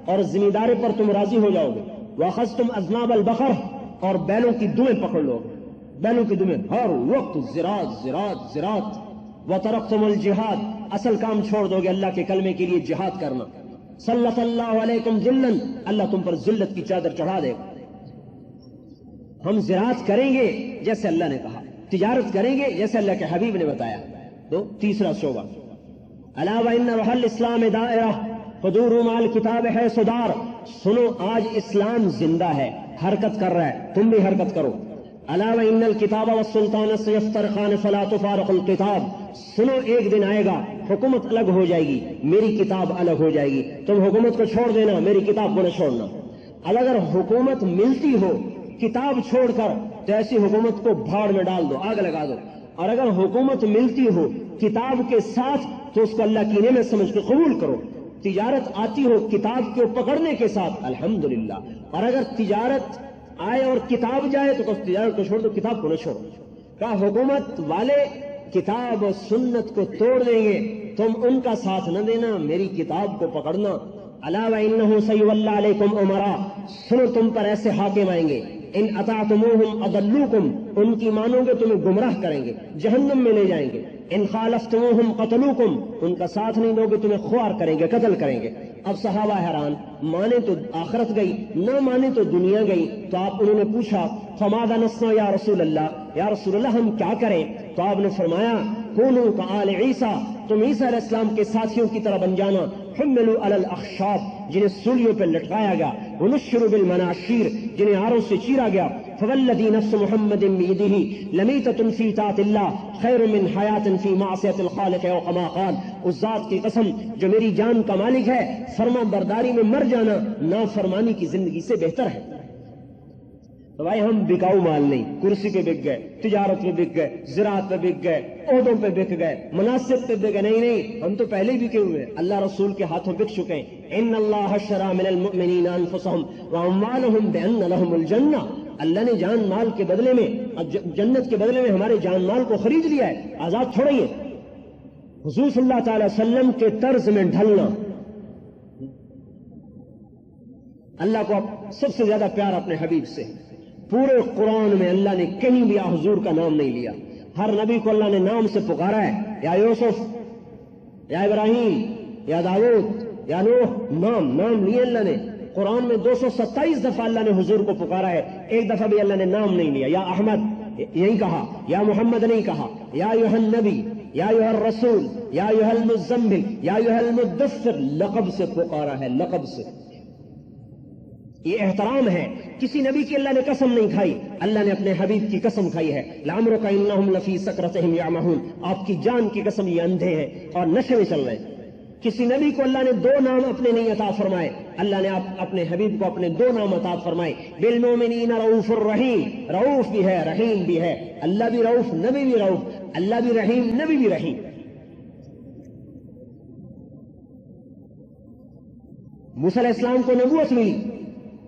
اور زمینداری پر تم راضی ہو جاؤ گے، واخذتم اذناب البقر، اور بیلوں کی دمیں پکڑ لو، بیلوں کی دمیں، ہر وقت زراعت زراعت زراعت، وترکتم الجہاد، اصل کام چھوڑ دو گے اللہ کے کلمے کے لیے جہاد کرنا، سلط اللہ علیکم ذلًا، اللہ تم پر ذلت کی چادر چڑھا دے گا۔ ہم زراعت کریں گے جیسے اللہ نے کہا، تجارت کریں گے جیسے اللہ کے حبیب نے بتایا۔ تو تیسرا شعبہ الا وان روح الاسلام دائرہ حضور مال کتاب ہے صدار، سنو آج اسلام زندہ ہے، حرکت کر رہا ہے، تم بھی حرکت کرو۔ الا وان الکتاب والسلطان سیفترقان فلا تفارق الکتاب، سنو ایک دن آئے گا حکومت الگ ہو جائے گی، میری کتاب الگ ہو جائے گی، تم حکومت کو چھوڑ دینا، میری کتاب کو نہ چھوڑنا۔ اب اگر حکومت ملتی ہو کتاب چھوڑ کر تو ایسی حکومت کو بھاڑ میں ڈال دو، آگ لگا دو، اور اگر حکومت ملتی ہو کتاب کے ساتھ تو اس کو اللہ کی نعمت سمجھ کے قبول کرو۔ تجارت آتی ہو کتاب کو پکڑنے کے ساتھ الحمدللہ، اور اگر تجارت آئے اور کتاب جائے تو تجارت کو چھوڑ دو، کتاب کو نہ چھوڑو۔ کہا حکومت والے کتاب و سنت کو توڑ دیں گے، تم ان کا ساتھ نہ دینا، میری کتاب کو پکڑنا۔ الا وانہ سیولی علیکم امراء، سنو تم پر ایسے حاکم آئیں گے، ان اطعتموہم اضلوکم، ان کی مانو گے تمہیں گمراہ کریں گے، جہنم میں لے جائیں گے، ان خالفتموہم قتلوکم، ان کا ساتھ نہیں دو گے تمہیں خوار کریں گے، قتل کریں گے۔ اب صحابہ حیران، مانے تو آخرت گئی، نہ مانے تو دنیا گئی۔ تو آپ انہوں نے پوچھا فماذا نصنع یا رسول اللہ، یا رسول اللہ ہم کیا کریں؟ تو آپ نے فرمایا کونوا کآل عیسیٰ، تم عیسیٰ علیہ السلام کے ساتھیوں کی طرح بن جانا، حملوا علی الاخشاب، جنہیں سولیوں پہ لٹکایا گیا، ونشروا بالمناشیر، جنہیں آروں سے چیرا گیا، فوالذی نفس محمد بیدہ لمیتۃ فی طاعۃ اللہ خیر من حیاۃ فی معصیۃ الخالق او کما قال، اس ذات کی قسم جو میری جان کا مالک ہے، فرما برداری میں مر جانا نافرمانی کی زندگی سے بہتر ہے۔ تو بھائی ہم بکاؤ مال نہیں، کرسی پہ بک گئے، تجارت پہ بک گئے، زراعت پہ بک گئے، عہدوں پہ بک گئے، مناصب پہ بک گئے، نہیں نہیں، ہم تو پہلے ہی بکے ہوئے، اللہ رسول کے ہاتھوں بک چکے ہیں۔ ان اللہ اشتری من المؤمنین انفسهم واموالهم بان لهم الجنہ، اللہ نے جان مال کے بدلے میں، جنت کے بدلے میں ہمارے جان مال کو خرید لیا ہے، آزاد چھوڑیں گے۔ حضور صلی اللہ تعالی وسلم کے طرز میں ڈھلنا، اللہ کو سب سے زیادہ پیار اپنے حبیب سے، پورے قرآن میں اللہ نے کہیں بھی حضور کا نام نہیں لیا، ہر نبی کو اللہ نے نام سے پکارا ہے، یا یوسف، یا ابراہیم، یا داؤد، یا نوح، نام لیے اللہ نے۔ قرآن میں 227 دفعہ اللہ نے حضور کو پکارا ہے، ایک دفعہ بھی اللہ نے نام نہیں لیا، یا احمد یہی کہا، یا محمد نہیں کہا، یا ایھا النبی، یا ایھا الرسول، یا ایھا المزمل، یا ایھا المدثر، لقب سے پکارا ہے، لقب سے۔ یہ احترام ہے، کسی نبی کی اللہ نے قسم نہیں کھائی، اللہ نے اپنے حبیب کی قسم کھائی ہے، لعمرک انہم لفی سکرتہم یعمہون، آپ کی جان کی قسم یہ اندھے ہیں اور نشے میں چل رہے ہیں۔ کسی نبی کو اللہ نے 2 نام اپنے نہیں عطا فرمائے، اللہ نے اپنے حبیب کو اپنے 2 نام عطا فرمائے، بالمؤمنین رؤوف الرحیم، رؤوف بھی ہے رحیم بھی ہے، اللہ بھی رؤوف نبی بھی رؤوف، اللہ بھی رحیم نبی بھی رحیم۔ موسیٰ علیہ السلام کو نبوت ملی،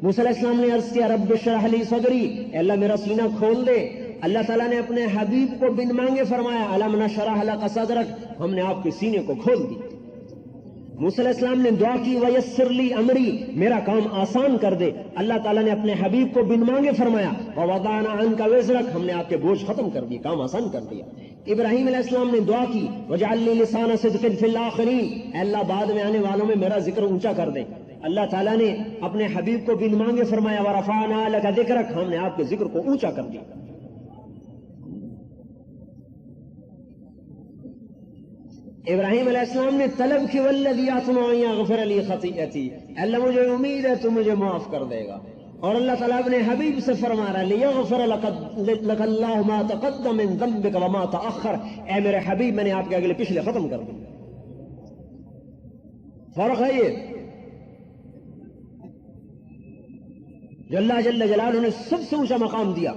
موسیٰ علیہ السلام نے عرض کیا رب اشرح لی صدری، اے اللہ میرا سینہ کھول دے۔ اللہ تعالیٰ نے اپنے حبیب کو بن مانگے فرمایا الم نشرح لک صدرک، ہم نے آپ کے سینے کو کھول دی۔ موسیٰ علیہ السلام نے دعا کی ویسر لی امری، میرا کام آسان کر دے، اللہ تعالیٰ نے اپنے حبیب کو بن مانگے فرمایا ووضعنا عنک وزرک، ہم نے آپ کے بوجھ ختم کر دی، کام آسان کر دیا۔ ابراہیم علیہ السلام نے دعا کی وجعل لی لسان صدق فی الاخرین، اے اللہ بعد میں آنے والوں میں میرا ذکر اونچا کر دے۔ اللہ تعالیٰ نے اپنے حبیب کو بن مانگے فرمایا ورفعنا لک ذکرک، ہم نے آپ کے ذکر کو اونچا کر دیا۔ ابراہیم علیہ السلام نے طلب کی والذی اطمع ان یغفر لی خطیئتی، اللہ مجھے امید ہے تو مجھے معاف کر دے گا۔ اور اللہ تعالیٰ اپنے حبیب سے فرما رہا ہے لیغفر لک اللہ ما تقدم من ذنبک وما تأخر، اے میرے حبیب میں نے آپ کے اگلے پچھلے ختم کر دیا۔ فرق ہے یہ جو اللہ جل جلالہ نے سب سے اونچا مقام دیا،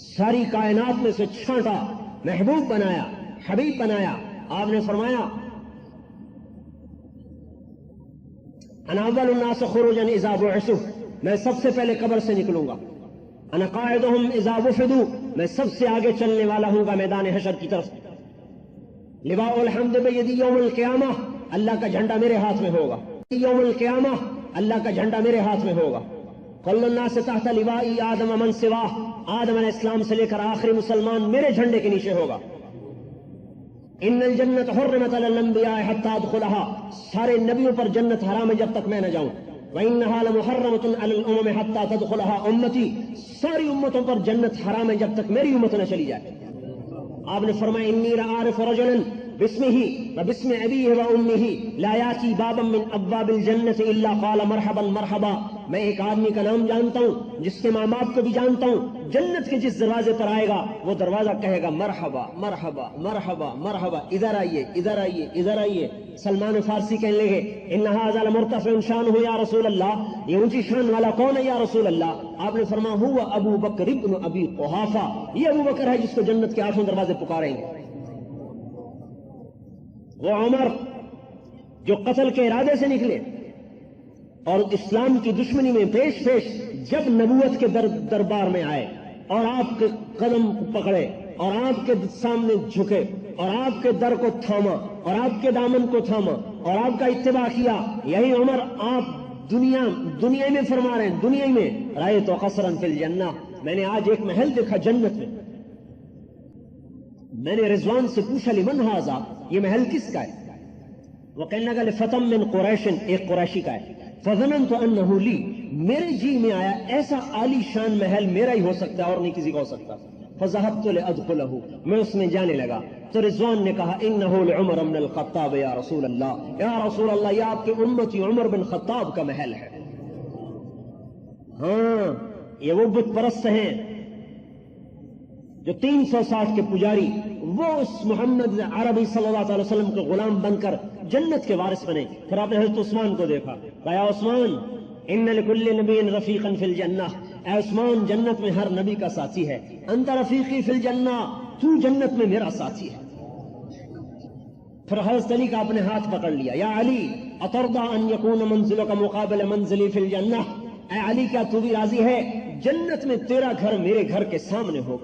ساری کائنات میں سے چھانٹا، محبوب بنایا، حبیب بنایا۔ آپ نے فرمایا انا اول الناس خروجا اذا بعثوا، میں سب سے پہلے قبر سے نکلوں گا۔ انا قاعدهم اذا وفدوا، میں سب سے آگے چلنے والا ہوں گا میدان حشر کی طرف۔ لواء الحمد بیدی یوم القیامہ، اللہ کا جھنڈا میرے ہاتھ میں ہوگا۔ یوم القیامہ، اللہ کا جھنڈا میرے ہاتھ میں ہوگا۔ کل الناس تحت لوائی آدم من سواہ، آدم علیہ السلام سے لے کر آخری مسلمان میرے جھنڈے کے نیچے ہوگا۔ ان الجنت حرمت علی الانبیاء حتی ادخلها، سارے نبیوں پر جنت حرام ہے جب تک میں نہ جاؤں۔ وانها لمحرمۃ علی الامم حتی تدخلها امتی، ساری امتوں پر جنت حرام ہے جب تک میری امت نہ چلی جائے۔ آپ نے فرمایا انی لعارف رجلا باسمه وباسم ابيه وامه لا یاتی بابا من ابواب الجنت الا قال مرحبا مرحبا، میں ایک آدمی کا نام جانتا ہوں جس کے ماں باپ کو بھی جانتا ہوں، جنت کے جس دروازے پر آئے گا وہ دروازہ کہے گا مرحبا مرحبا مرحبا مرحبا، ادھر آئیے ادھر آئیے ادھر آئیے۔ سلمان فارسی کہنے لگے ان ھذا لمرتفع شانہ یا رسول اللہ، یہ اونچی شان والا کون ہے یا رسول اللہ؟ آپ نے فرمایا هو ابو بکر ابن ابی قحافہ، یہ ابو بکر ہے جس کو جنت کے 8 دروازے پکاریں گے۔ وہ عمر جو قتل کے ارادے سے نکلے اور اسلام کی دشمنی میں پیش پیش جب نبوت کے دربار میں آئے اور آپ کے قدم پکڑے اور آپ کے سامنے جھکے اور آپ کے در کو تھاما اور آپ کے دامن کو تھاما اور آپ کا اتباع کیا، یہی عمر آپ دنیا میں فرما رہے ہیں، دنیا میں رأیت قصرا فی الجنہ، میں نے آج ایک محل دیکھا جنت میں۔ میں نے رضوان سے پوچھا لمن ھذا، یہ محل کس کا ہے؟ وہ کہنے لگا لفتم من قریش، ایک قریشی کا ہے۔ فظننت انہ لی، میرے جی میں آیا ایسا عالی شان محل میرا ہی ہو سکتا ہے اور نہیں کسی کا ہو سکتا۔ فذهبت لادخلہ، میں اس میں جانے لگا تو رضوان نے کہا انہ لعمر بن الخطاب یا رسول اللہ، یا رسول اللہ یہ آپ کے امتی عمر بن خطاب کا محل ہے۔ ہاں یہ وہ بت پرست ہیں جو 360 کے پجاری، وہ اس محمد عربی صلی اللہ علیہ وسلم کے غلام بن کر جنت کے وارث بنے۔ پھر آپ نے حضرت عثمان کو دیکھا، کہا عثمان ان لکل نبی رفیقا فی الجنہ، اے عثمان جنت میں ہر نبی کا ساتھی ہے، انت رفیقی فی الجنہ، تو جنت میں میرا ساتھی ہے۔ پھر حضرت علی کا اپنے ہاتھ پکڑ لیا، یا علی اترضى ان یکون منزلک مقابل منزلی فی الجنہ، اے علی کیا تو بھی راضی ہے جنت میں تیرا گھر میرے گھر کے سامنے ہو؟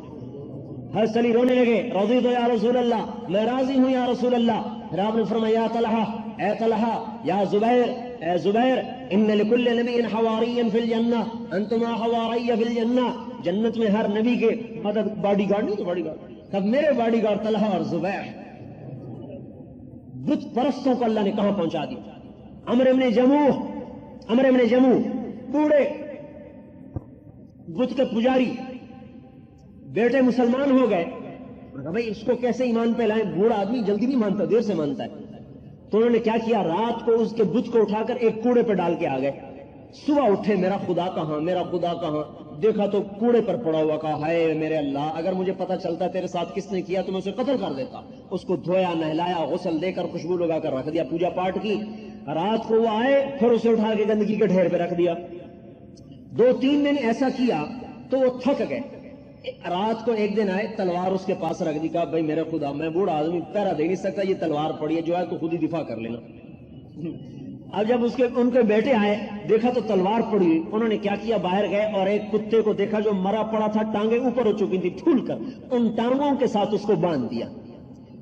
حضرت علی رونے لگے، رضیت یا رسول اللہ، میں راضی ہوں یا رسول اللہ۔ پھر آپ نے فرمایا یا طلحہ، اے طلحہ، یا زبیر، اے زبیر، ان لکل نبی حواری فی الجنہ انتما حواری فی الجنہ، جنت میں ہر نبی کے مدد باڈی گارڈ نہیں تو باڈی گارڈ، تب میرے باڈی گارڈ طلحہ اور زبیر۔ بت پرستوں کو اللہ نے کہاں پہنچا دیا۔ عمرو بن جموح بوڑھے بت کے پجاری، بیٹے مسلمان ہو گئے، بھائی اس کو کیسے ایمان پہ لائیں، بوڑھا آدمی جلدی نہیں مانتا، دیر سے مانتا ہے۔ تو انہوں نے کیا کیا، رات کو اس کے بت کو اٹھا کر ایک کوڑے پہ ڈال کے آ گئے۔ صبح اٹھے، میرا خدا کہاں، میرا خدا کہاں، دیکھا تو کوڑے پر پڑا ہوا، کہا ہائے میرے اللہ، اگر مجھے پتا چلتا تیرے ساتھ کس نے کیا تو میں اسے قتل کر دیتا۔ اس کو دھویا، نہلایا، غسل دے کر خوشبو لگا کر رکھ دیا، پوجا پاٹ کی۔ رات کو وہ آئے، پھر اسے اٹھا کے گندگی کے ڈھیر پہ رکھ دیا۔ 2-3 دن ایسا کیا تو وہ تھک گئے۔ رات کو ایک دن آئے، تلوار اس کے پاس رکھ دی، کہا بھائی میرے خدا، میں بوڑھا آدمی پہرا دے نہیں سکتا، یہ تلوار پڑی ہے، جو ہے تو خود ہی دفاع کر لینا۔ اب جب ان کے بیٹے آئے، دیکھا تو تلوار پڑی ہوئی، انہوں نے کیا کیا، باہر گئے اور ایک کتے کو دیکھا جو مرا پڑا تھا، ٹانگیں اوپر ہو چکی تھی پھول کر، ان ٹانگوں کے ساتھ اس کو باندھ دیا۔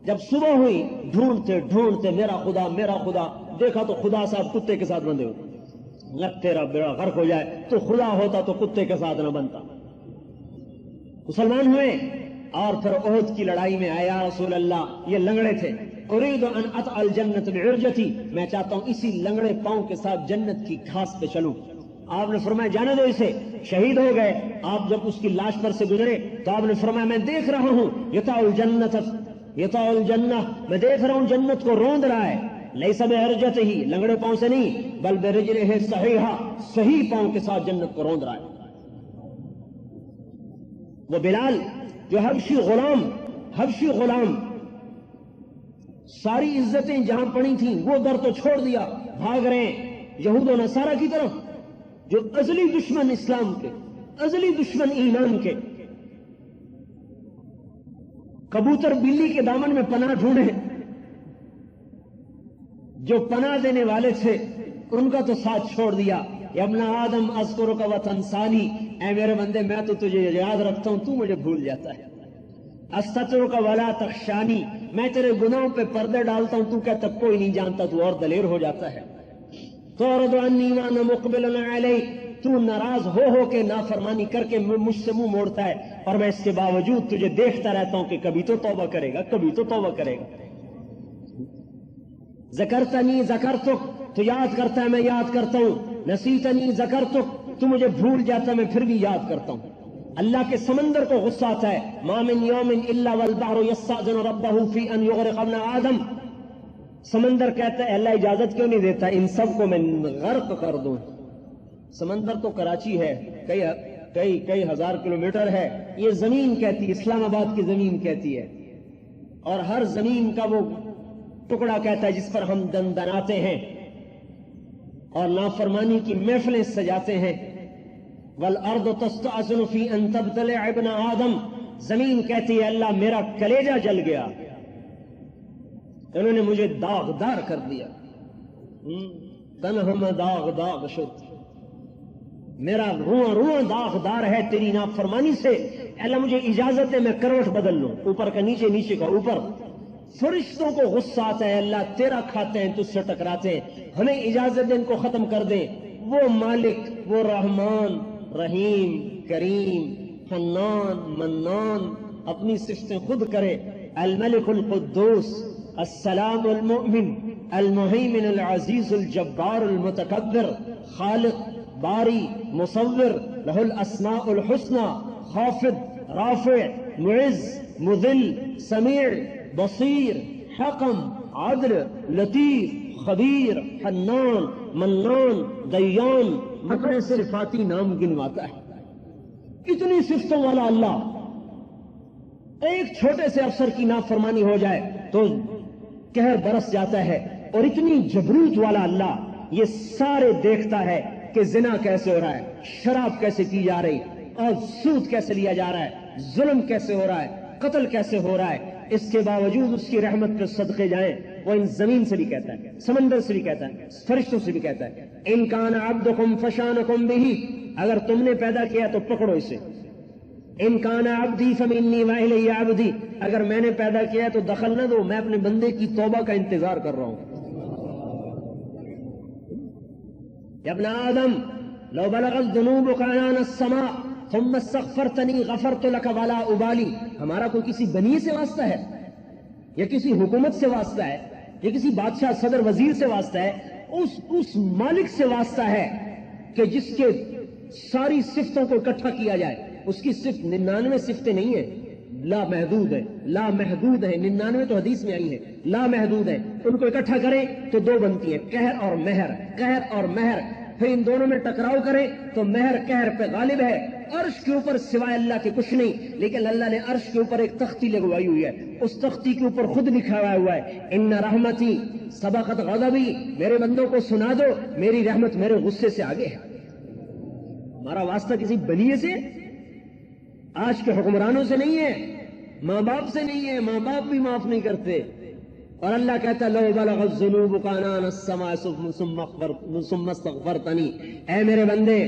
جب صبح ہوئی، ڈھونڈتے میرا خدا، دیکھا تو خدا صاحب کتے کے ساتھ بندھے ہوتے۔ تیرا بیڑا غرق ہو جائے تو خدا ہوتا تو کتے کے ساتھ نہ بنتا۔ مسلمان ہوئے اور پھر احد کی لڑائی میں آیا رسول اللہ، یہ لنگڑے تھے، اريد ان اطأ الجنت بعرجتی، میں چاہتا ہوں اسی لنگڑے پاؤں کے ساتھ جنت کی گھاس پہ چلوں. آپ نے فرمایا جانے دو اسے. شہید ہو گئے. آپ جب اس کی لاش پر سے گزرے تو آپ نے فرمایا میں دیکھ رہا ہوں یطأ الجنت یطأ الجنہ، میں دیکھ رہا ہوں جنت کو روند رہا ہے. لیس بعرجتہ، لنگڑے پاؤں سے نہیں، بل برجلہ صحیحہ، صحیح پاؤں کے ساتھ جنت کو روند رہا ہے. وہ بلال جو حبشی غلام ساری عزتیں جہاں پڑی تھیں وہ در تو چھوڑ دیا، بھاگ رہے ہیں یہود و نصارہ کی طرف، جو ازلی دشمن اسلام کے، ازلی دشمن ایمان کے. کبوتر بلی کے دامن میں پناہ ڈھونڈے، جو پناہ دینے والے تھے ان کا تو ساتھ چھوڑ دیا. یا ابن آدم اذکرک وتنسانی، اے میرے بندے میں تو تجھے یاد رکھتا ہوں، تو مجھے بھول جاتا ہے. استترک ولا تخشانی، میں تیرے گناہوں پہ پردے ڈالتا ہوں، تو کہتا کوئی نہیں جانتا، تو اور دلیر ہو جاتا ہے. تعرض عنی وانا مقبل علیک، تو ناراض ہو کے نافرمانی کر کے مجھ سے منہ موڑتا ہے، اور میں اس کے باوجود تجھے دیکھتا رہتا ہوں کہ کبھی تو توبہ کرے گا، کبھی تو توبہ کرے گا. ذکرتنی ذکرتک، تو یاد کرتا ہے میں یاد کرتا ہوں. نسیتنی ذکرتک، تو مجھے بھول جاتا ہے میں پھر بھی یاد کرتا ہوں. اللہ کے سمندر کو غصہ آتا ہے. ما من یوم الا والبحر یستأذن ربہ فی ان یغرق ابن آدم، سمندر کہتا ہے اللہ اجازت کیوں نہیں دیتا ان سب کو میں غرق کر دوں. سمندر تو کراچی ہے، کئی ہزار کلومیٹر ہے. یہ زمین کہتی ہے، اسلام آباد کی زمین کہتی ہے، اور ہر زمین کا وہ ٹکڑا کہتا ہے جس پر ہم دندناتے ہیں اور نافرمانی کی محفلیں سجاتے ہیں. والارض تستأذن فی ان تبتلع ابن آدم، زمین کہتی ہے اللہ میرا کلیجہ جل گیا، انہوں نے مجھے داغدار کر دیا. تنہم داغ شد، میرا رواں داغدار ہے تیری نافرمانی سے. اللہ مجھے اجازت ہے میں کروٹ بدل لوں، اوپر کا نیچے، نیچے کا اوپر. فرشتوں کو غصہ آتا ہے اللہ تیرا کھاتے ہیں تجھ سے ٹکراتے ہیں، ہمیں اجازت دیں ان کو ختم کر دیں. وہ مالک، وہ رحمان، رحیم، کریم، حنان، منان اپنی صفتیں خود کرے. الملک القدوس، السلام المؤمن، المہیمن العزیز الجبار المتکبر، خالق، باری، مصور، لہ الاسماء الحسنى، خافض، رافع، معز، مذل، سمیع، بصیر، حکم، عدل، لطیف، خبیر، حنان، منان، دیان، اپنے صفاتی نام گنواتا ہے. اتنی صفتوں والا اللہ، ایک چھوٹے سے افسر کی نافرمانی ہو جائے تو قہر برس جاتا ہے. اور اتنی جبروت والا اللہ یہ سارے دیکھتا ہے کہ زنا کیسے ہو رہا ہے، شراب کیسے کی جا رہی، اور سود کیسے لیا جا رہا ہے، ظلم کیسے ہو رہا ہے، قتل کیسے ہو رہا ہے. اس کے باوجود اس کی رحمت پہ صدقے جائیں. وہ ان زمین سے بھی کہتا ہے، سمندر سے بھی کہتا ہے، فرشتوں سے بھی کہتا ہے. ان کان عبدکم فشانکم بہ، اگر تم نے پیدا کیا تو پکڑو اسے. ان کان عبدی فمنی والی عبدی، اگر میں نے پیدا کیا تو دخل نہ دو، میں اپنے بندے کی توبہ کا انتظار کر رہا ہوں. یا ابن آدم لو بلغت ذنوبک عنان السماء ثم استغفرتنی غفرت لک ولا ابالی. ہمارا کوئی کسی بنی سے واسطہ ہے، یا کسی حکومت سے واسطہ ہے، یا کسی بادشاہ صدر وزیر سے واسطہ ہے، اس مالک سے واسطہ ہے کہ جس کے ساری صفتوں کو اکٹھا کیا جائے. اس کی صفت 99 صفتیں نہیں ہیں، لا محدود ہے، لا محدود ہے. 99 تو حدیث میں آئی ہے، لا محدود ہے. ان کو اکٹھا کریں تو دو بنتی ہیں، قہر اور مہر، قہر اور مہر. پھر ان دونوں میں ٹکراؤ کریں تو مہر قہر پہ غالب ہے. عرش کے اوپر سوائے اللہ کے کچھ نہیں، لیکن اللہ نے عرش کے اوپر ایک تختی لگوائی ہوئی ہے. اس تختی کے اوپر خود لکھا ہوا ہے ان رحمتی سبقت غضبی. میرے بندوں کو سنا دو میری رحمت میرے غصے سے آگے ہے. ہمارا واسطہ کسی بلیے سے، آج کے حکمرانوں سے نہیں ہے، ماں باپ سے نہیں ہے، ماں باپ بھی معاف نہیں کرتے. اور اللہ کہتا لو بلغت ذنوبک عنان السماء ثم استغفرتنی. اے میرے بندے،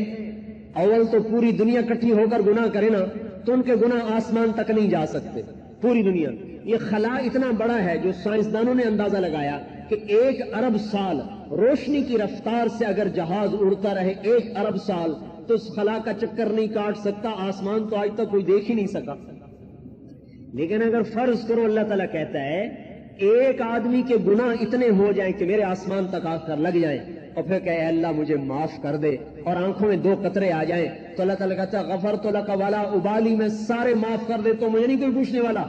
اول تو پوری دنیا کٹھی ہو کر گناہ کرے نا تو ان کے گناہ آسمان تک نہیں جا سکتے. پوری دنیا، یہ خلا اتنا بڑا ہے جو سائنسدانوں نے اندازہ لگایا کہ 1 ارب سال روشنی کی رفتار سے اگر جہاز اڑتا رہے 1 ارب سال تو اس خلا کا چکر نہیں کاٹ سکتا. آسمان تو آج تک کوئی دیکھ ہی نہیں سکا. لیکن اگر فرض کرو اللہ تعالیٰ کہتا ہے ایک آدمی کے گناہ اتنے ہو جائیں کہ میرے آسمان تک آ کر لگ جائیں اور پھر کہے اللہ مجھے معاف کر دے اور آنکھوں میں 2 قطرے آ جائیں تو اللہ تعالیٰ کہتا ہے غفرت لک ولا ابالی، میں سارے معاف کر دیتا ہوں، مجھے نہیں کوئی پوچھنے والا۔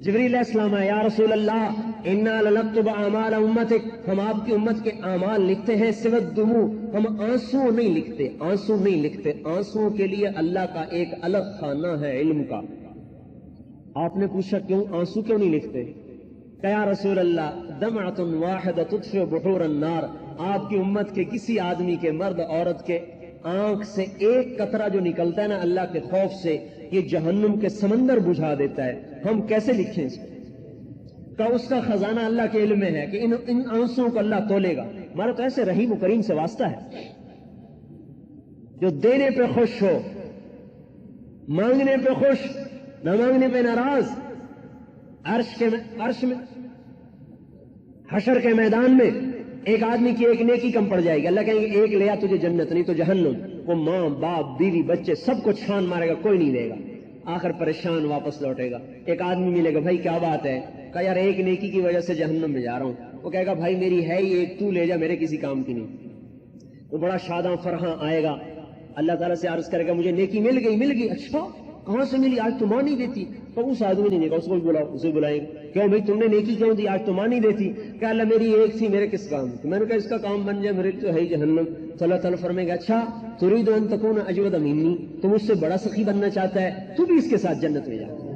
جبریل علیہ السلام ہے، یا رسول اللہ انا لنکتب اعمال امتک، ہم آپ کی امت کے اعمال لکھتے ہیں، سوى الدموع، ہم آنسو نہیں لکھتے، آنسو نہیں لکھتے، آنسو کے لیے اللہ کا ایک الگ خانہ ہے علم کا۔ آپ نے پوچھا کیوں آنسو کیوں نہیں لکھتے؟ کہ یا رسول اللہ دمعۃ واحدۃ تطفئ بحور النار، آپ کی امت کے کسی آدمی کے، مرد عورت کے آنکھ سے ایک قطرہ جو نکلتا ہے نا اللہ کے خوف سے، یہ جہنم کے سمندر بجھا دیتا ہے، ہم کیسے لکھیں اس کو؟ کہ اس کا خزانہ اللہ کے علم میں ہے کہ ان آنسوؤں کو اللہ تولے گا۔ ہمارا تو ایسے رحیم و کریم سے واسطہ ہے جو دینے پہ خوش ہو، مانگنے پہ خوش، نہ مانگنے پہ ناراض۔ عرش میں حشر کے میدان میں ایک آدمی کی ایک نیکی کم پڑ جائے گی، اللہ کہیں گے ایک لیا تجھے جنت، نہیں تو جہنم۔ وہ ماں باپ بیوی بچے سب کو چھان مارے گا، کوئی نہیں دے گا، آخر پریشان واپس لوٹے گا۔ ایک آدمی ملے گا، بھائی کیا بات ہے؟ کہا یار ایک نیکی کی وجہ سے جہنم میں جا رہا ہوں۔ وہ کہے گا بھائی میری ہے ہی ایک، تو لے جا، میرے کسی کام کی نہیں۔ وہ بڑا شاداں فرحاں آئے گا، اللہ تعالیٰ سے عرض کرے گا مجھے نیکی مل گئی۔ اچھا کہاں سے ملی؟ آج تو ماں نہیں دیتی۔ تو اس آدمی نے کہا اس کو بلاؤ، اسے بلائیں گے، کیوں بھائی تم نے نیکی کیوں دی؟ آج تو ماں نہیں دیتی۔ کہ اللہ میری ایک تھی، میرے کس کام کی؟ میں نے کہا اس کا کام بن جائے، میرے تو ہے ہی جہنم۔ تو اللہ تعالیٰ فرمائے گا اچھا تريد ان تكون اجود مني، تم اس سے بڑا سخی بننا چاہتا ہے، تو بھی اس کے ساتھ جنت میں جا۔